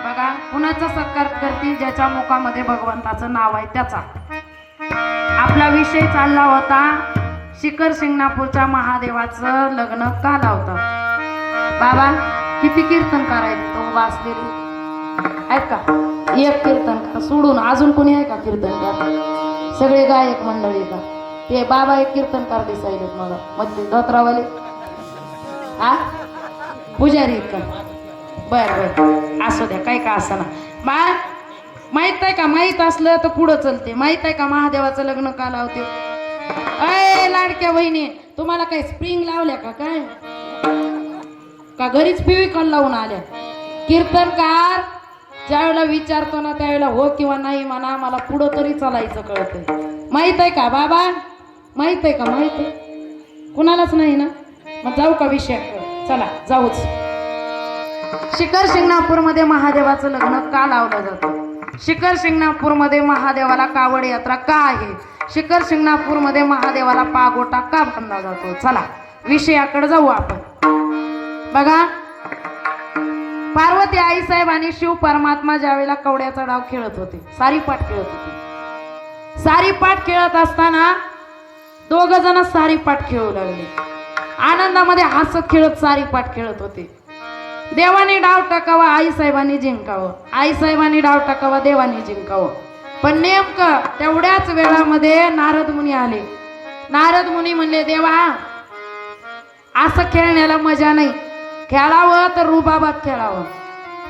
बघा कुणाचा सत्कार करतील ज्याच्या मुखामध्ये भगवंताचं नाव आहे त्याचा. आपला विषय चालला होता शिखर शिंगणापूरच्या महादेवाचं लग्न का लावतात. बाबा किती कीर्तनकार आहेत तो वाचलेले आहेत का? एक कीर्तनकार सोडून अजून कोणी आहे का कीर्तनकार? सगळे गायक मंडळी का? ते बाबा एक कीर्तनकार दिसायले मला मध्ये धोत्रावाले. हा पुजारी का? बर बर असू द्या काय का असं ना. बा माहित आहे का? माहित असलं तर पुढं चलते. माहित आहे का महादेवाचं लग्न का लावते? अय लाडक्या बहिणी तुम्हाला काही स्प्रिंग लावल्या का काय? का घरीच फेविकॉल लावून आल्या? कीर्तनकार ज्यावेळेला विचारतो ना त्यावेळेला हो किंवा नाही म्हणा, मला पुढं तरी चालायचं कळतंय. माहित आहे का बाबा? माहित आहे का? माहित आहे कुणालाच नाही ना? मग जाऊ का विषय? चला जाऊच. शिखर शिंगणापूरमध्ये महादेवाचं लग्न का लावलं जातं? शिखर शिंगणापूरमध्ये महादेवाला कावड यात्रा का आहे? शिखर शिंगणापूरमध्ये महादेवाला पागोटा का बांधला जातो? चला विषयाकडे जाऊ आपण. बघा पार्वती आईसाहेब आणि शिव परमात्मा ज्यावेळेला कवड्याचा डाव खेळत होते, सारीपाट खेळत होते. सारीपाट खेळत असताना दोघ जण सारीपाट खेळू लागले. आनंदामध्ये हसत खेळत सारीपाट खेळत होते. देवाने डाव टाकावा, आईसाहेबांनी जिंकावं. आईसाहेबांनी डाव टाकावा, देवाने जिंकावं. पण नेमकं तेवढ्याच वेळामध्ये नारद मुनी आले. नारद मुनी म्हणले देवा असं खेळण्याला मजा नाही, खेळावं तर रुबाबात खेळावं.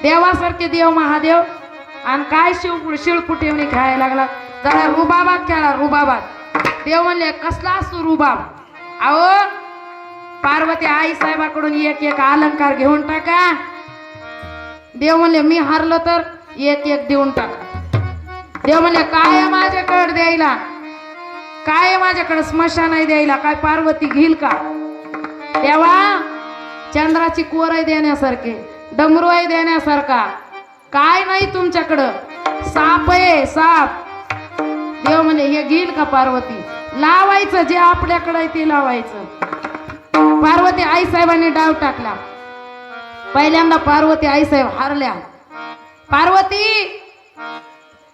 देवासारखे देव महादेव आणि काय शिळकुटीवणी खेळायला लागला, जरा रुबाबात खेळा रुबाबात. देव म्हणले कसला असतो रुबाब? अहो पार्वती आई साहेबाकडून एक एक अलंकार घेऊन टाका. देव म्हणले मी हारलो तर एक एक देऊन टाका. देव म्हणले काय माझ्याकडे द्यायला? काय माझ्याकडे स्मशान आहे द्यायला? काय पार्वती घेईल का? देवा चंद्राची कोर आहे देण्यासारखे, डमरू आहे देण्यासारखा, काय नाही तुमच्याकडं? साप आहे साप. देव म्हणले हे घेईल का पार्वती? लावायचं जे आपल्याकडे आहे ते लावायचं. पार्वती आई साहेबांनी डाव टाकला. पहिल्यांदा पार्वती आई साहेब हारल्या. पार्वती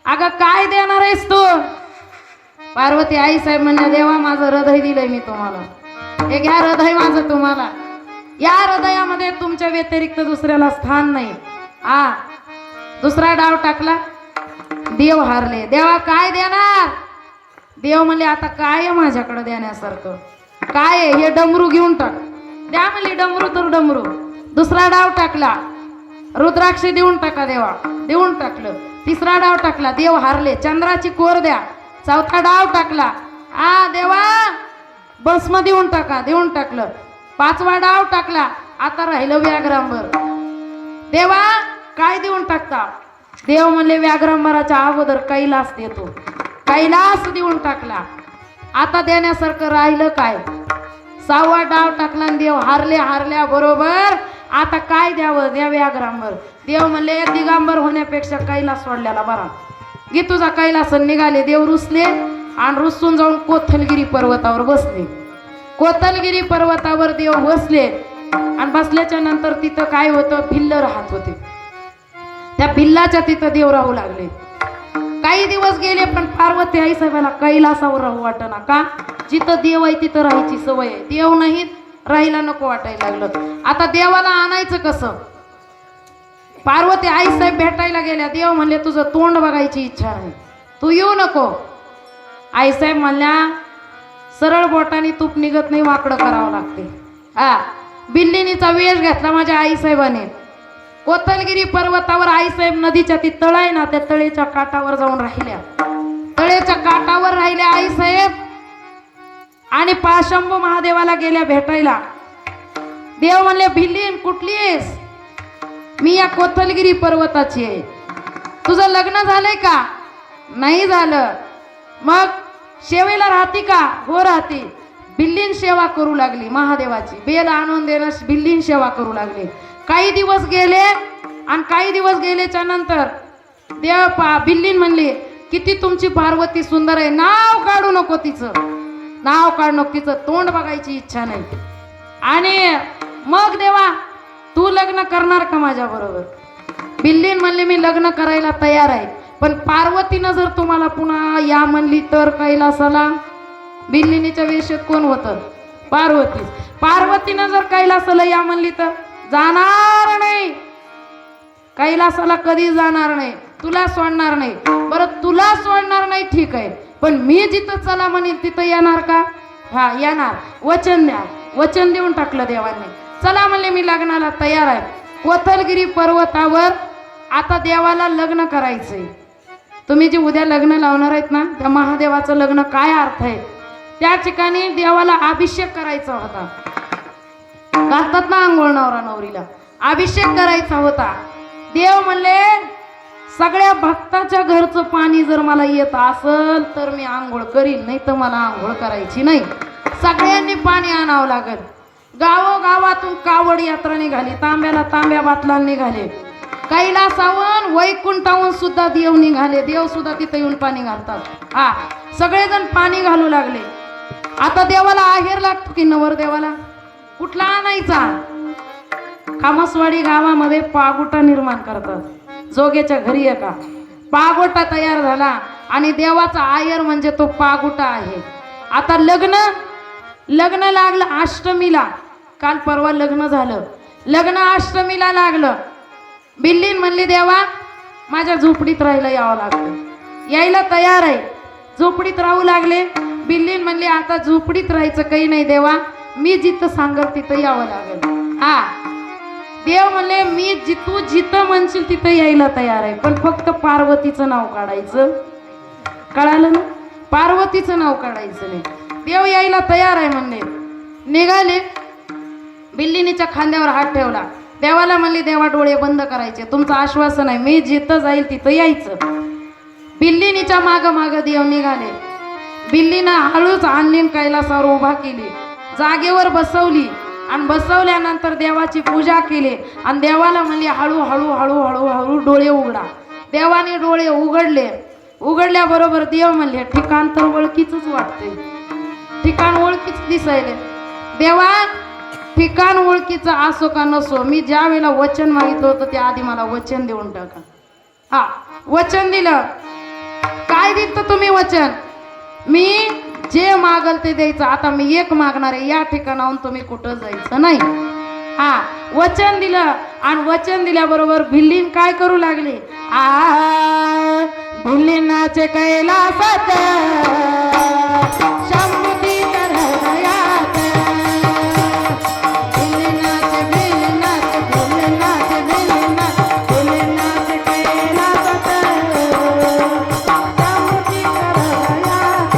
अगं काय देणार आहेस तू? पार्वती आई साहेब म्हणल्या देवा माझं हृदय दिलंय मी तुम्हाला. हे घ्या हृदय माझं तुम्हाला. या हृदयामध्ये तुमच्या व्यतिरिक्त दुसऱ्याला स्थान नाही. दुसरा डाव टाकला, देव हारले. देवा काय देणार? देव म्हणले आता काय आहे माझ्याकडे देण्यासारखं? काय आहे? हे डमरू घेऊन टाक. द्या म्हणले डमरू तर डमरू. दुसरा डाव टाकला, रुद्राक्ष देऊन टाका देवा. देऊन टाकलं. तिसरा डाव टाकला, देव हारले. चंद्राची कोर द्या. चौथा डाव टाकला, देवा भस्म देऊन टाका. देऊन टाकलं. पाचवा डाव टाकला, आता राहिलं व्याघ्रांबर. देवा काय देऊन टाकता? देव म्हणले व्याघ्रांबराच्या अगोदर कैलास देतो. कैलास देऊन टाकला. आता देण्यासारखं राहिलं काय? सहावा डाव टाकला आणि देव हारल्या बरोबर आता काय द्यावं? द्या व्याघ्रांबर. देव म्हणले दिगांबर होण्यापेक्षा कैलास सोडल्याला बरा. घे तुझा कैलास. निघाले. देव रुसले आणि रुसून जाऊन कोथलगिरी पर्वतावर बसले. कोथलगिरी पर्वतावर देव बसले आणि बसल्याच्या नंतर तिथं काय होतं? भिल्ल राहत होते. त्या भिल्लाच्या तिथं देव राहू लागले. काही दिवस गेले पण पार्वती आई साहेबाला कैलासावर राहू वाटना. का? जिथं देव आहे तिथं राहायची सवय आहे. देव नाही राहायला नको वाटायला लागलं. आता देवाला आणायचं कसं? पार्वती आई साहेब भेटायला गेल्या. देव म्हणले तुझं तोंड बघायची इच्छा नाही, तू येऊ नको. आई साहेब म्हणल्या सरळ बोटाने तूप निघत नाही, वाकडं करावं लागते. बिल्लिनीचा वेश घेतला माझ्या आई साहेबाने. कोथलगिरी पर्वतावर आई साहेब नदीच्या ती तळ आहे ना, त्या तळेच्या काठावर जाऊन राहिल्या. तळेच्या काठावर राहिल्या आई साहेब आणि पाशंभू महादेवाला गेल्या भेटायला. देव म्हणले भिल्लीन कुठली आहेस? मी या कोथलगिरी पर्वताची आहे. तुझं लग्न झालंय का? नाही झालं. मग सेवेला राहती का? हो राहती. बिल्लीन सेवा करू लागली महादेवाची. बेल आणून देणं बिल्लीन सेवा करू लागली. काही दिवस गेले आणि काही दिवस गेल्याच्या नंतर देव बिल्लीन म्हणली किती तुमची पार्वती सुंदर आहे, नाव काढू नको तिचं, नाव काढू नको तिचं, तोंड बघायची इच्छा नाही. आणि मग देवा तू लग्न करणार का माझ्या बरोबर? बिल्लीन म्हणले मी लग्न करायला तयार आहे, पण पार्वतीनं जर तुम्हाला पुन्हा या म्हणली तर कैलासाला. बिल्लिनीच्या वेशात कोण होतं? पार्वती. पार्वतीनं जर कैलासाला या म्हणली तर जाणार नाही. कैलासाला कधी जाणार नाही, तुला सोडणार नाही. बरं तुला सोडणार नाही ठीक आहे, पण मी जिथं चला म्हणेन तिथं येणार का? हा येणार. वचन द्या. वचन देऊन टाकलं देवाने. चला म्हणले मी लग्नाला तयार आहे. कोथलगिरी पर्वतावर आता देवाला लग्न करायचंय. तुम्ही जे उद्या लग्न लावणार आहेत ना, त्या महादेवाचं लग्न काय अर्थ आहे? त्या ठिकाणी देवाला अभिषेक करायचा होता. करतात ना आंघोळ नवरा नवरीला, अभिषेक करायचा होता. देव म्हणले सगळ्या भक्ताच्या घरचं पाणी जर मला येत असेल तर मी आंघोळ करीन, नाही तर मला आंघोळ करायची नाही. सगळ्यांनी पाणी आणावं लागेल. गावोगावातून कावड यात्रा निघाली. तांब्याला तांब्या बाटला निघाले. कैलासावून वैकुंठावून सुद्धा देव निघाले. देव सुद्धा तिथे येऊन पाणी घालतात. सगळेजण पाणी घालू लागले. आता देवाला आहेर लागतो की नवरदेवाला? कुठला आणायचा? खामसवाडी गावामध्ये पागोटा निर्माण करतात. जोगेच्या घरी आहे का पागोटा तयार झाला आणि देवाचा आहेर म्हणजे तो पागोटा आहे. आता लग्न लागलं अष्टमीला. काल परवा लग्न झालं. लग्न अष्टमीला लागलं. बिल्लीन म्हणली देवा माझ्या झोपडीत राहायला यावं लागतं. यायला तयार आहे. झोपडीत राहू लागले. बिल्लीन म्हणली आता झोपडीत राहायचं काही नाही देवा, मी जिथं सांगल तिथं यावं लागेल. देव म्हणले मी तू जिथं म्हणशील तिथं यायला तयार आहे, पण फक्त पार्वतीचं नाव काढायचं. कळालं ना? पार्वतीचं नाव काढायचं नाही. देव यायला तयार आहे म्हणले. निघाले. बिल्लिनीच्या खांद्यावर हात ठेवला. देवाला म्हणले देवा डोळे बंद करायचे, तुमचं आश्वासन आहे मी जिथं जाईल तिथं यायचं. बिल्लिनीच्या माग देव निघाले. बिल्लीनं हळूच आणली कैलासावर उभा केली. जागेवर बसवली आणि बसवल्यानंतर देवाची पूजा केली आणि देवाला म्हणली हळू हळू हळू हळू हळू डोळे उघडा. देवाने डोळे उघडले. उघडल्याबरोबर देव म्हणले ठिकाण तर ओळखीच वाटते, ठिकाण ओळखीच दिसायले. देवा ठिकाण ओळखीचं असो का नसो, मी ज्या वेळेला वचन मागितलं होतं त्या आधी मला वचन देऊन टाका. वचन दिलं. काय दिलं तुम्ही वचन? मी जे मागल ते द्यायचं. आता मी एक मागणार आहे, या ठिकाणाहून तुम्ही कुठं जायचं नाही. हा, वचन दिलं आणि वचन दिल्याबरोबर भिल्लीन काय करू लागले? भिल्लीनाचे कैलासात शंभूती तर हृदयात. भिल्लीनाचे भिल्लीनाचे भिल्लीनाचे भिल्लीनाचे भिल्लीनाचे कैलासात शंभूती तर हृदयात.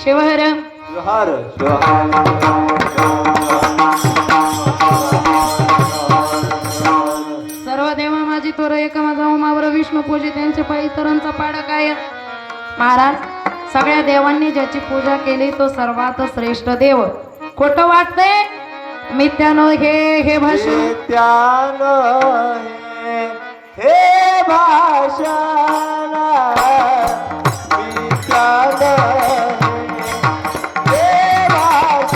शिवहर शिवहार सर्व देवा माझी थोर एक माझा उमावर विष्णू पूजित त्यांचे पायी इतरांचा पाडा काय. महाराज, सगळ्या देवांनी ज्याची पूजा केली तो सर्वात श्रेष्ठ देव. खोटं वाटते मिथ्यानो हे भाषण नित्यानं हे भाषण नित्यानं हे भाषण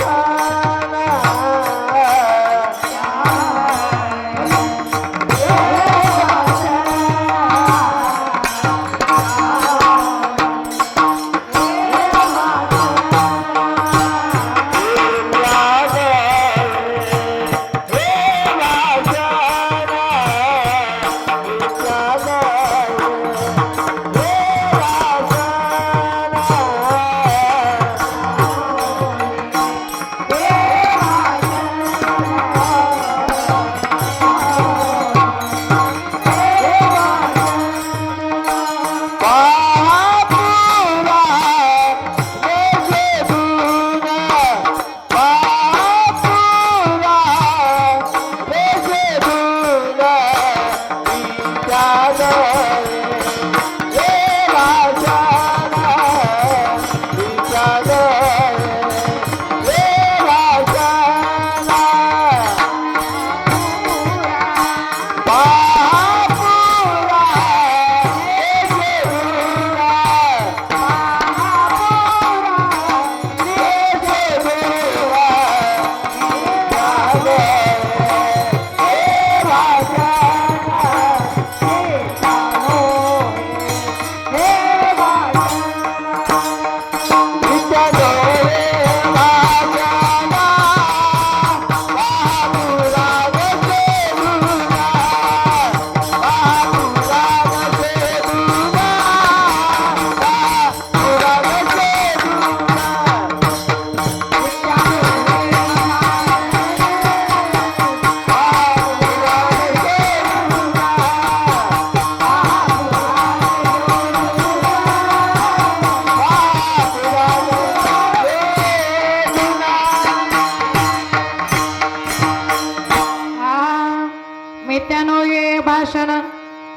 मित्यानो ये भाषण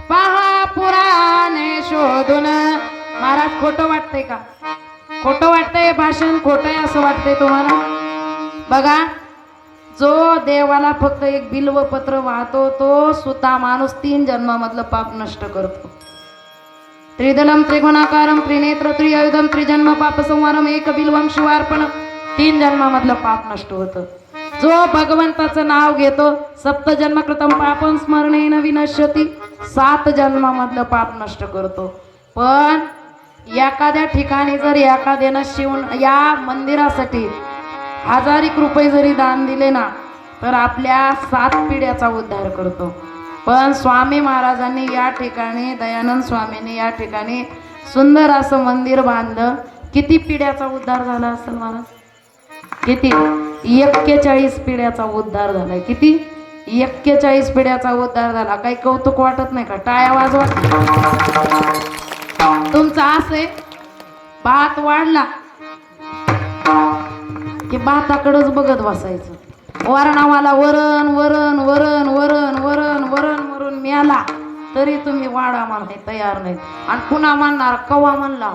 पहा पुराणे शोधून. महाराज खोटं वाटतंय का? खोटं वाटतंय भाषण? खोटं आहे असं वाटतंय तुम्हाला? बघा, जो देवाला फक्त एक बिल्वपत्र वाहतो तो सुद्धा माणूस 3 जन्मामधलं पाप नष्ट करतो. त्रिदलम त्रिगुणाकारम त्रिनेत्र त्रिआयुधम त्रिजन्म पाप संवारम एक बिल्वम शिवार्पण. 3 जन्मामधलं पाप नष्ट होतं. जो भगवंताचं नाव घेतो सप्त जन्म कृतम पापम स्मरणेन विनश्यती. 7 जन्मामधलं पाप नष्ट करतो. पण एखाद्या ठिकाणी जर एखाद्यानं शिवून या मंदिरासाठी 1000 रुपये जरी दान दिले ना तर आपल्या 7 पिढ्याचा उद्धार करतो. पण स्वामी महाराजांनी या ठिकाणी, दयानंद स्वामींनी या ठिकाणी सुंदर असं मंदिर बांधलं. किती पिढ्याचा उद्धार झाला असेल महाराज? किती? 41 पिढ्याचा उद्धार झालाय. किती? 41 पिढ्याचा उद्धार झाला. काही कौतुक वाटत नाही का? टाळ्या वाजवा. तुमचा असे भात वाढला की भाताकडेच बघत बसायचं. वरणावाला वरण वरण वरण वरण वरण वरण वरून मिळाला तरी तुम्ही वाडा म्हणाय तयार नाही. आणि पुन्हा म्हणणार कवा म्हणला.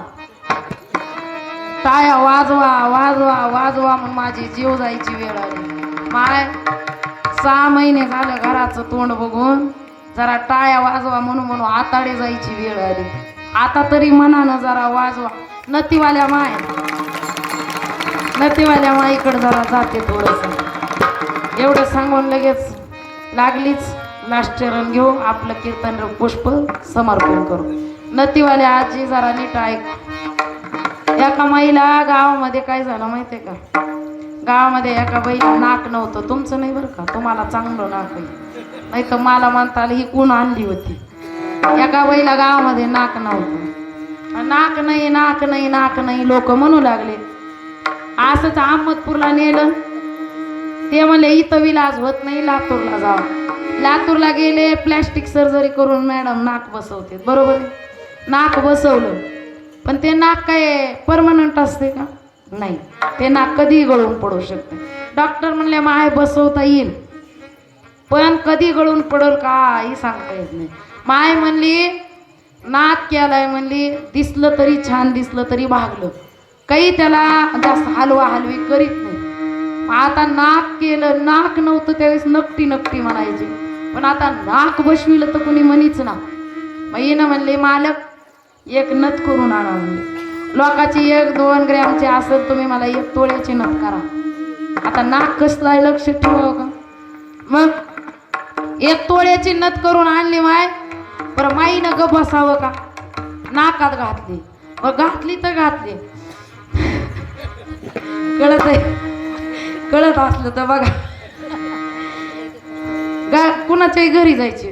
टाळ्या वाजवा वाजवा वाजवा म्हणून माझी जीव जायची वेळ आली. माय 6 महिने झालं घराचं तोंड बघून जरा टाळ्या वाजवा म्हणून म्हणून आताडे जायची वेळ आली. आता तरी मनानं जरा वाजवा. नतीवाल्या माईकडे जरा जाते थोडंसं. एवढं सांगून लगेच लागलीच लास्ट चरण घेऊ आपलं कीर्तन पुष्प समर्पण करू. नतीवाल्या आजी जरा नीट ऐक. एका माईला गावामध्ये काय झालं माहितीये का? गावामध्ये एका बाईला नाक नव्हतं. तुमचं नाही बरं का, तुम्हाला चांगलं नाक आहे. नाही तर मला म्हणता आलं ही कोण आणली होती. एका बाईला गावामध्ये नाक नव्हतं. नाक नाही नाक नाही नाक नाही लोक म्हणू लागले. असंच अहमदपूरला नेलं. ते म्हणले इथं विलाज होत नाही, लातूरला जावा. लातूरला गेले. प्लॅस्टिक सर्जरी करून मॅडम नाक बसवते. बरोबर आहे, नाक बसवलं. पण ते नाक काय परमनंट असते का? नाही. ते नाक कधी गळून पडू शकते. डॉक्टर म्हणले माय बसवता येईल पण कधी गळून पडल काही सांगता येत नाही. माय म्हणली नाक केलाय म्हणली, दिसलं तरी छान दिसलं तरी भागलं. काही त्याला जास्त हलवा हलवी करीत नाही. आता नाक केलं. नाक नव्हतं त्यावेळेस नकटी नकटी म्हणायची. पण आता नाक बसविलं तर कुणी म्हणीच ना. मग येणं म्हणले मालक एक नथ करून आणा म्हणले. लोकाची 1-2 ग्रॅमची असेल तुम्ही मला 1 तोळ्याची नथ करा. आता नाक कसलं आहे लक्ष ठेवावं का? मग 1 तोळ्याची नथ करून आणली माय. बरं माईनं ग बसावं का? नाकात घातली. मग घातली तर घातली. कळत आहे? कळत असलं तर बघा. कुणाच्याही घरी जायची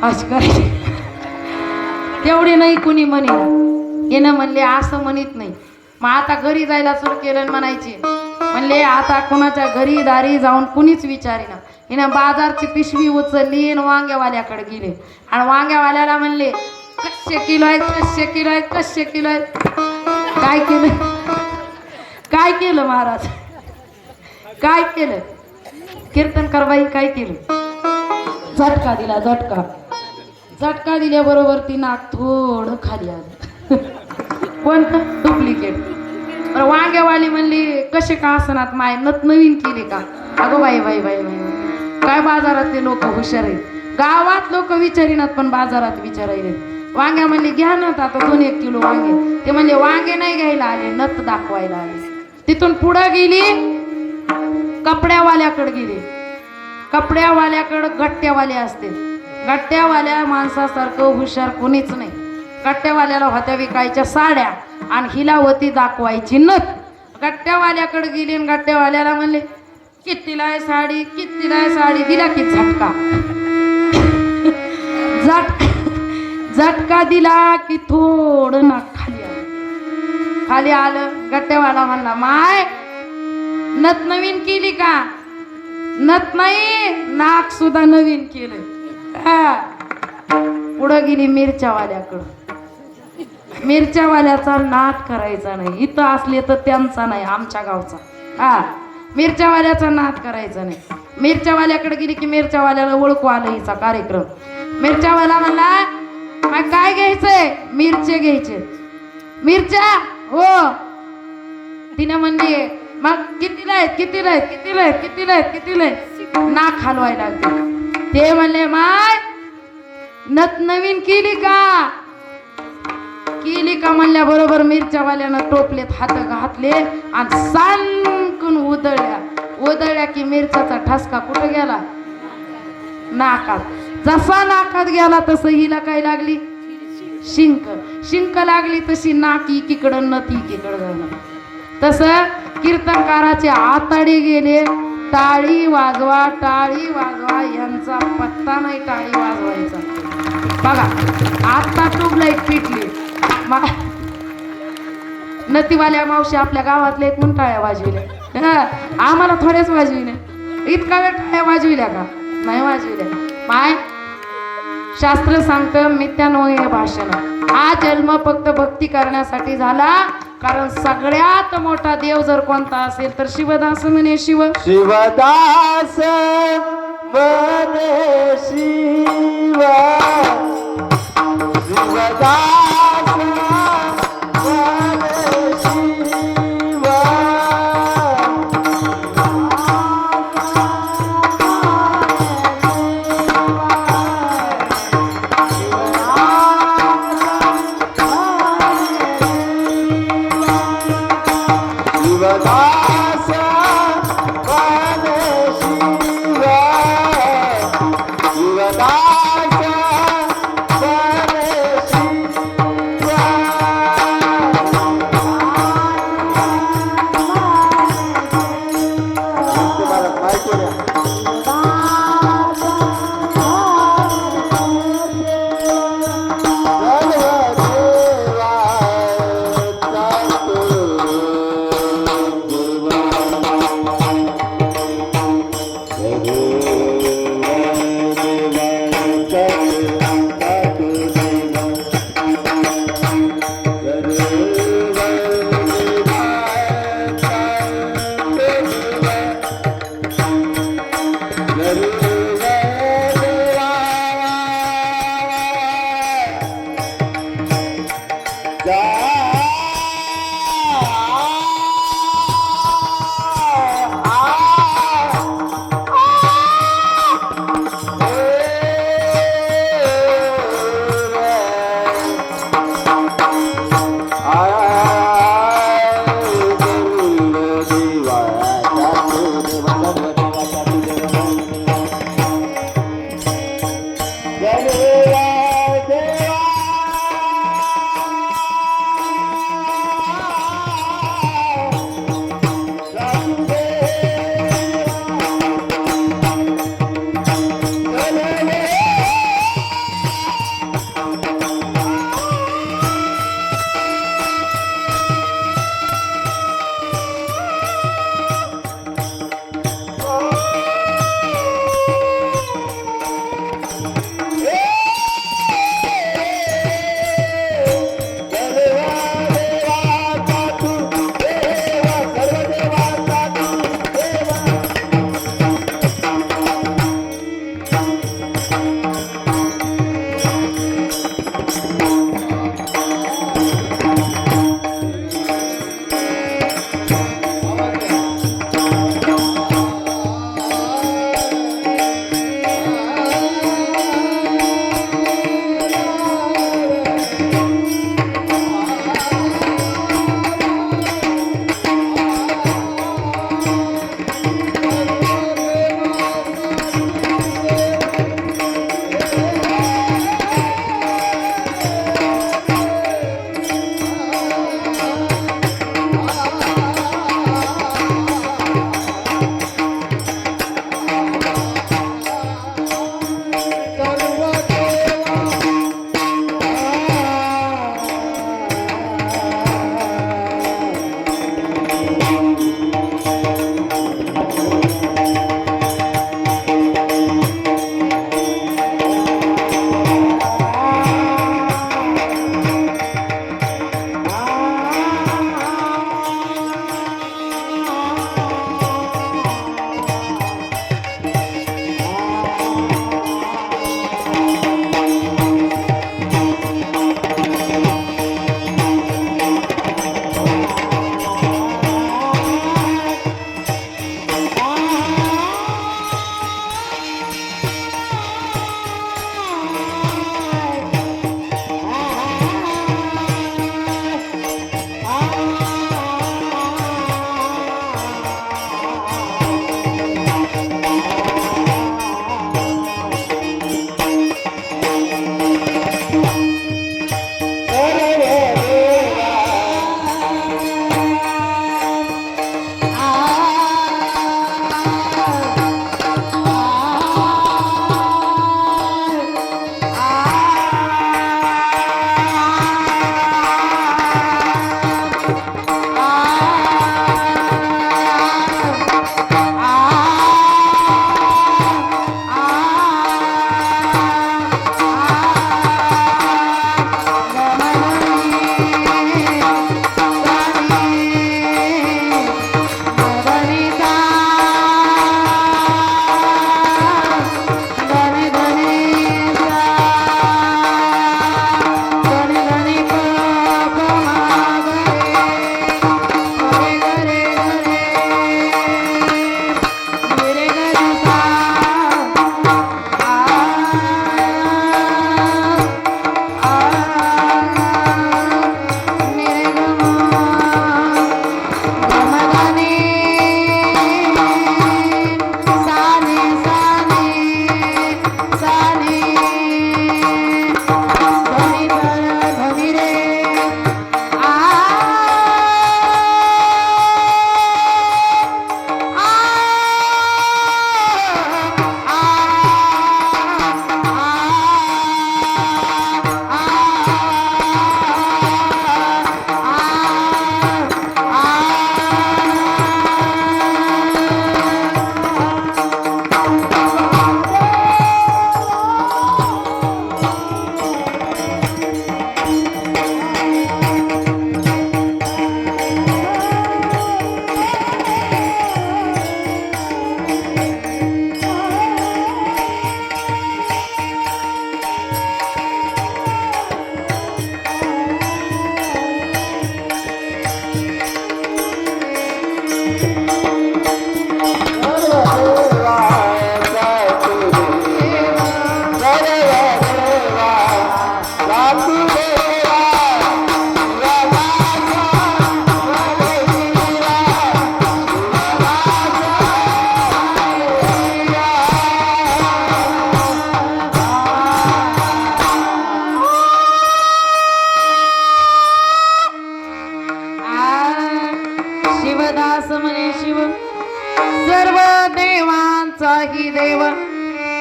अशी करायची. तेवढे नाही कुणी म्हणे. येणं म्हणले असं म्हणत नाही. मग आता घरी जायला सुरू केलं म्हणायचे. म्हणले आता कुणाच्या घरी दारी जाऊन कुणीच विचारेना. हिनं बाजारची पिशवी उचलली आणि वांग्यावाल्याकडे गेले. आणि वांग्यावाल्याला म्हणले कशे किलो आहे, कशे किलो आहे, कशे किलो आहे. काय केलं? काय केलं महाराज? काय केलं? कीर्तनकार बाई काय केलं? झटका दिला. झटका दिल्याबरोबर ती नाक थोडं खाली आलं. कोणतं? डुप्लिकेट. बरं वांग्यावाली म्हणली कसे का असनात माय नत नवीन केली का? अगो बाई बाई बाई बाई काय बाजारातले लोक हुशार आहेत. गावात लोक विचारिनात पण बाजारात विचारायले. वांग्या म्हणले घ्या ना आता 2-1 किलो वांगे. ते म्हणले वांगे नाही घ्यायला आले, नत दाखवायला आले. तिथून पुढं गेली कपड्यावाल्याकडे गेली. कपड्यावाल्याकडं गट्ट्यावाले असते. गट्ट्यावाल्या माणसासारखं हुशार कोणीच नाही. गट्ट्यावाल्याला होत्या विकायच्या साड्या आणि हिला होती दाखवायची नथ. गट्ट्यावाल्याकडे गेली आणि गट्ट्यावाल्याला म्हणले कितीला आहे साडी, कितीला आहे साडी. दिला की झटका. झटका दिला की थोडं नाक खाली आलं. खाली आलं. गट्ट्यावाला म्हणला माय नथ नवीन केली का? नथ नाही, नाक सुद्धा नवीन केलं. पुढं गेली मिरच्यावाल्याकडं. मिरच्यावाल्याचा नाद करायचा नाही. इथं असले तर त्यांचा नाही, आमच्या गावचा. मिरच्यावाल्याचा नाद करायचा नाही. मिरच्यावाल्याकडे गेली की मिरच्यावाल्याला ओळखू आलं हिचा कार्यक्रम. मिरच्यावाला म्हणला मग काय घ्यायचंय? मिरचे घ्यायचे. मिरच्या हो. तिने म्हणली मग कितीला आहेत, कितीला आहेत, कितीला आहेत, कितीला आहेत, कितीला आहेत. नाक हलवायला लागते. ते म्हणले माय नथ नवीन केली का? केली का म्हणल्या बरोबर मिरच्यावाल्यानं टोपलेत हात घातले आणि सांकून उधळल्या की मिरच्याचा ठसका कुठं गेला? नाकात. जसा नाकात गेला तसं हिला काय लागली? शिंक लागली. तशी नाक एकीकडं नथ एकीकडं झालं. तसं कीर्तनकाराचे आताडे गेले. टाळी वाजवा, टाळी वाजवा, यांचा पत्ता नाही टाळी वाजवायचा. बघा आता ट्यूबलाईट पेटली. नतीवाल्या मावशी आपल्या गावातले एक म्हणून टाळ्या वाजविल्या. आम्हाला थोड्याच वाजविल्या. इतका वेळ टाळ्या वाजविल्या का? नाही वाजविल्या. माय शास्त्र सांगतं मिथ्यानो हे भाषण. हा जन्म फक्त भक्ती करण्यासाठी झाला. कारण सगळ्यात मोठा देव जर कोणता असेल तर शिवदास म्हणे शिव. शिवदास म्हणे शिव. शिवदास म्हणे शिव. शिवदास म्हणे शिव. शिवदास म्हणे शिव. तुम्हाला माहिती आहे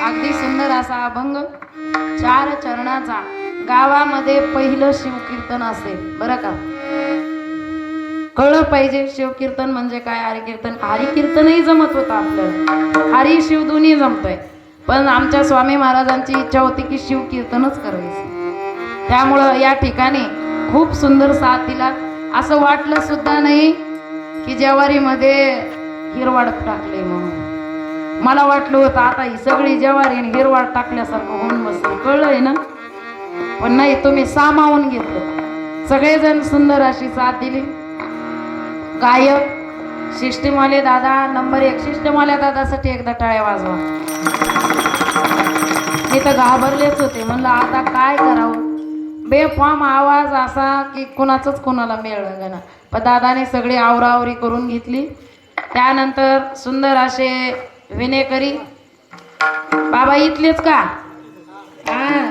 अगदी सुंदर असा अभंग 4 चरणाचा गावामध्ये पहिलं शिवकीर्तन असेल बरं का. कळलं पाहिजे शिवकीर्तन म्हणजे काय, हरिकीर्तन. हरिकीर्तनही जमत होतं आपल्याला, हरी शिव दोन्ही जमतोय. पण आमच्या स्वामी महाराजांची इच्छा होती की शिवकीर्तनच करायचं. त्यामुळं या ठिकाणी खूप सुंदर साथ दिला. असं वाटलं सुद्धा नाही की ज्वारीमध्ये हिरवाड टाकले म्हणून. मला वाटलं होतं आता ही सगळी ज्वारी हिरवाड टाकल्यासारखं होऊन बसलं, कळलंय ना. पण नाही, तुम्ही सामावून घेतलं. सगळेजण सुंदर अशी साथ दिली. गायक शिष्टीमाले दादा नंबर 1, शिष्टीमाल्या दादासाठी एकदा टाळ्या वाजवा. मी तर घाबरलेच होते, म्हणलं आता काय करावं. बेफाम आवाज असा की कुणाचंच कुणाला मिळलं ना. पण दादाने सगळी आवरावरी करून घेतली. त्यानंतर सुंदर असे विनेकरी बाबा इथलेच का, हा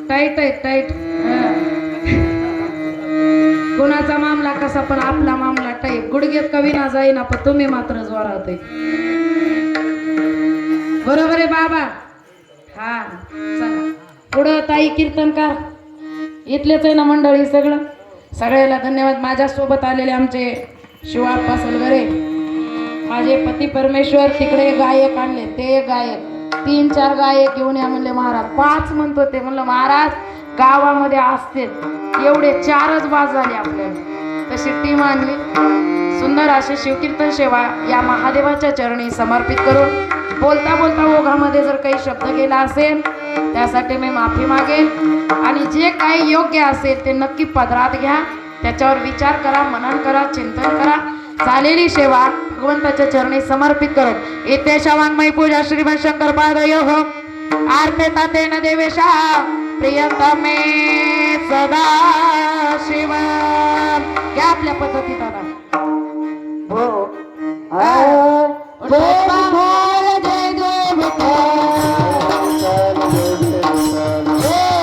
टाईट आहे टाईट. कुणाचा मामला कसा पण आपला मामला टाईट. गुडघ्यात कवी ना जाईना पण तुम्ही मात्र जोरात आहे. बरोबर आहे बाबा. हा चला पुढं ताई कीर्तनकार इथलेच आहे ना मंडळी सगळं. सगळ्याला धन्यवाद. माझ्यासोबत आलेले आमचे शिवाप्पा सलगरे, माझे पती परमेश्वर. तिकडे गायक आणले, ते गायक 3-4 गायक घेऊन या म्हणले महाराज. 5 म्हणतो ते, म्हणलं महाराज गावामध्ये असते एवढे 4च बाज झाले आपल्याला. तशी टीम आणली. सुंदर अशी शिवकीर्तन सेवा या महादेवाच्या चरणी समर्पित करून बोलता बोलता ओघामध्ये जर काही शब्द गेला असेल त्यासाठी मी माफी मागेन. आणि जे काही योग्य असेल ते नक्की पदरात घ्या, त्याच्यावर विचार करा, मनन करा, चिंतन करा. झालेली सेवा भगवंताच्या चरणी समर्पित करत इत्येषा वाङ्मयी पूजा श्रीमद शंकर पादयोः आर्ते तातेन देवेशा प्रियतमे सदा शिव. या आपल्या पद्धतीत आता हो जय विठ्ठल जय जय विठ्ठल जय विठ्ठल जय जय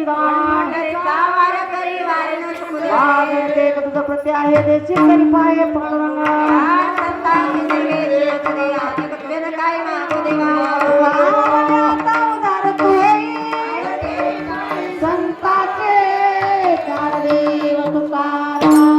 वागते का तुझं प्रत्य आहे देशी तरी पाय पांडुरंगा उदार तू संताचे ज्ञानदेव तुकाराम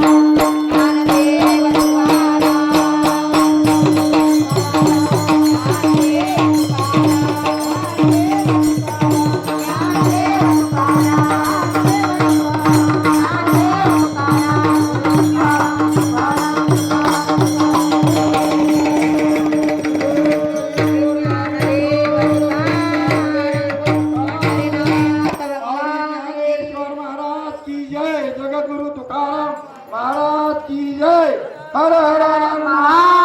ज्ञानेश्वर महाराज की जय, जगद्गुरु तुकाराम महाराज की जय. हर हर महाराज.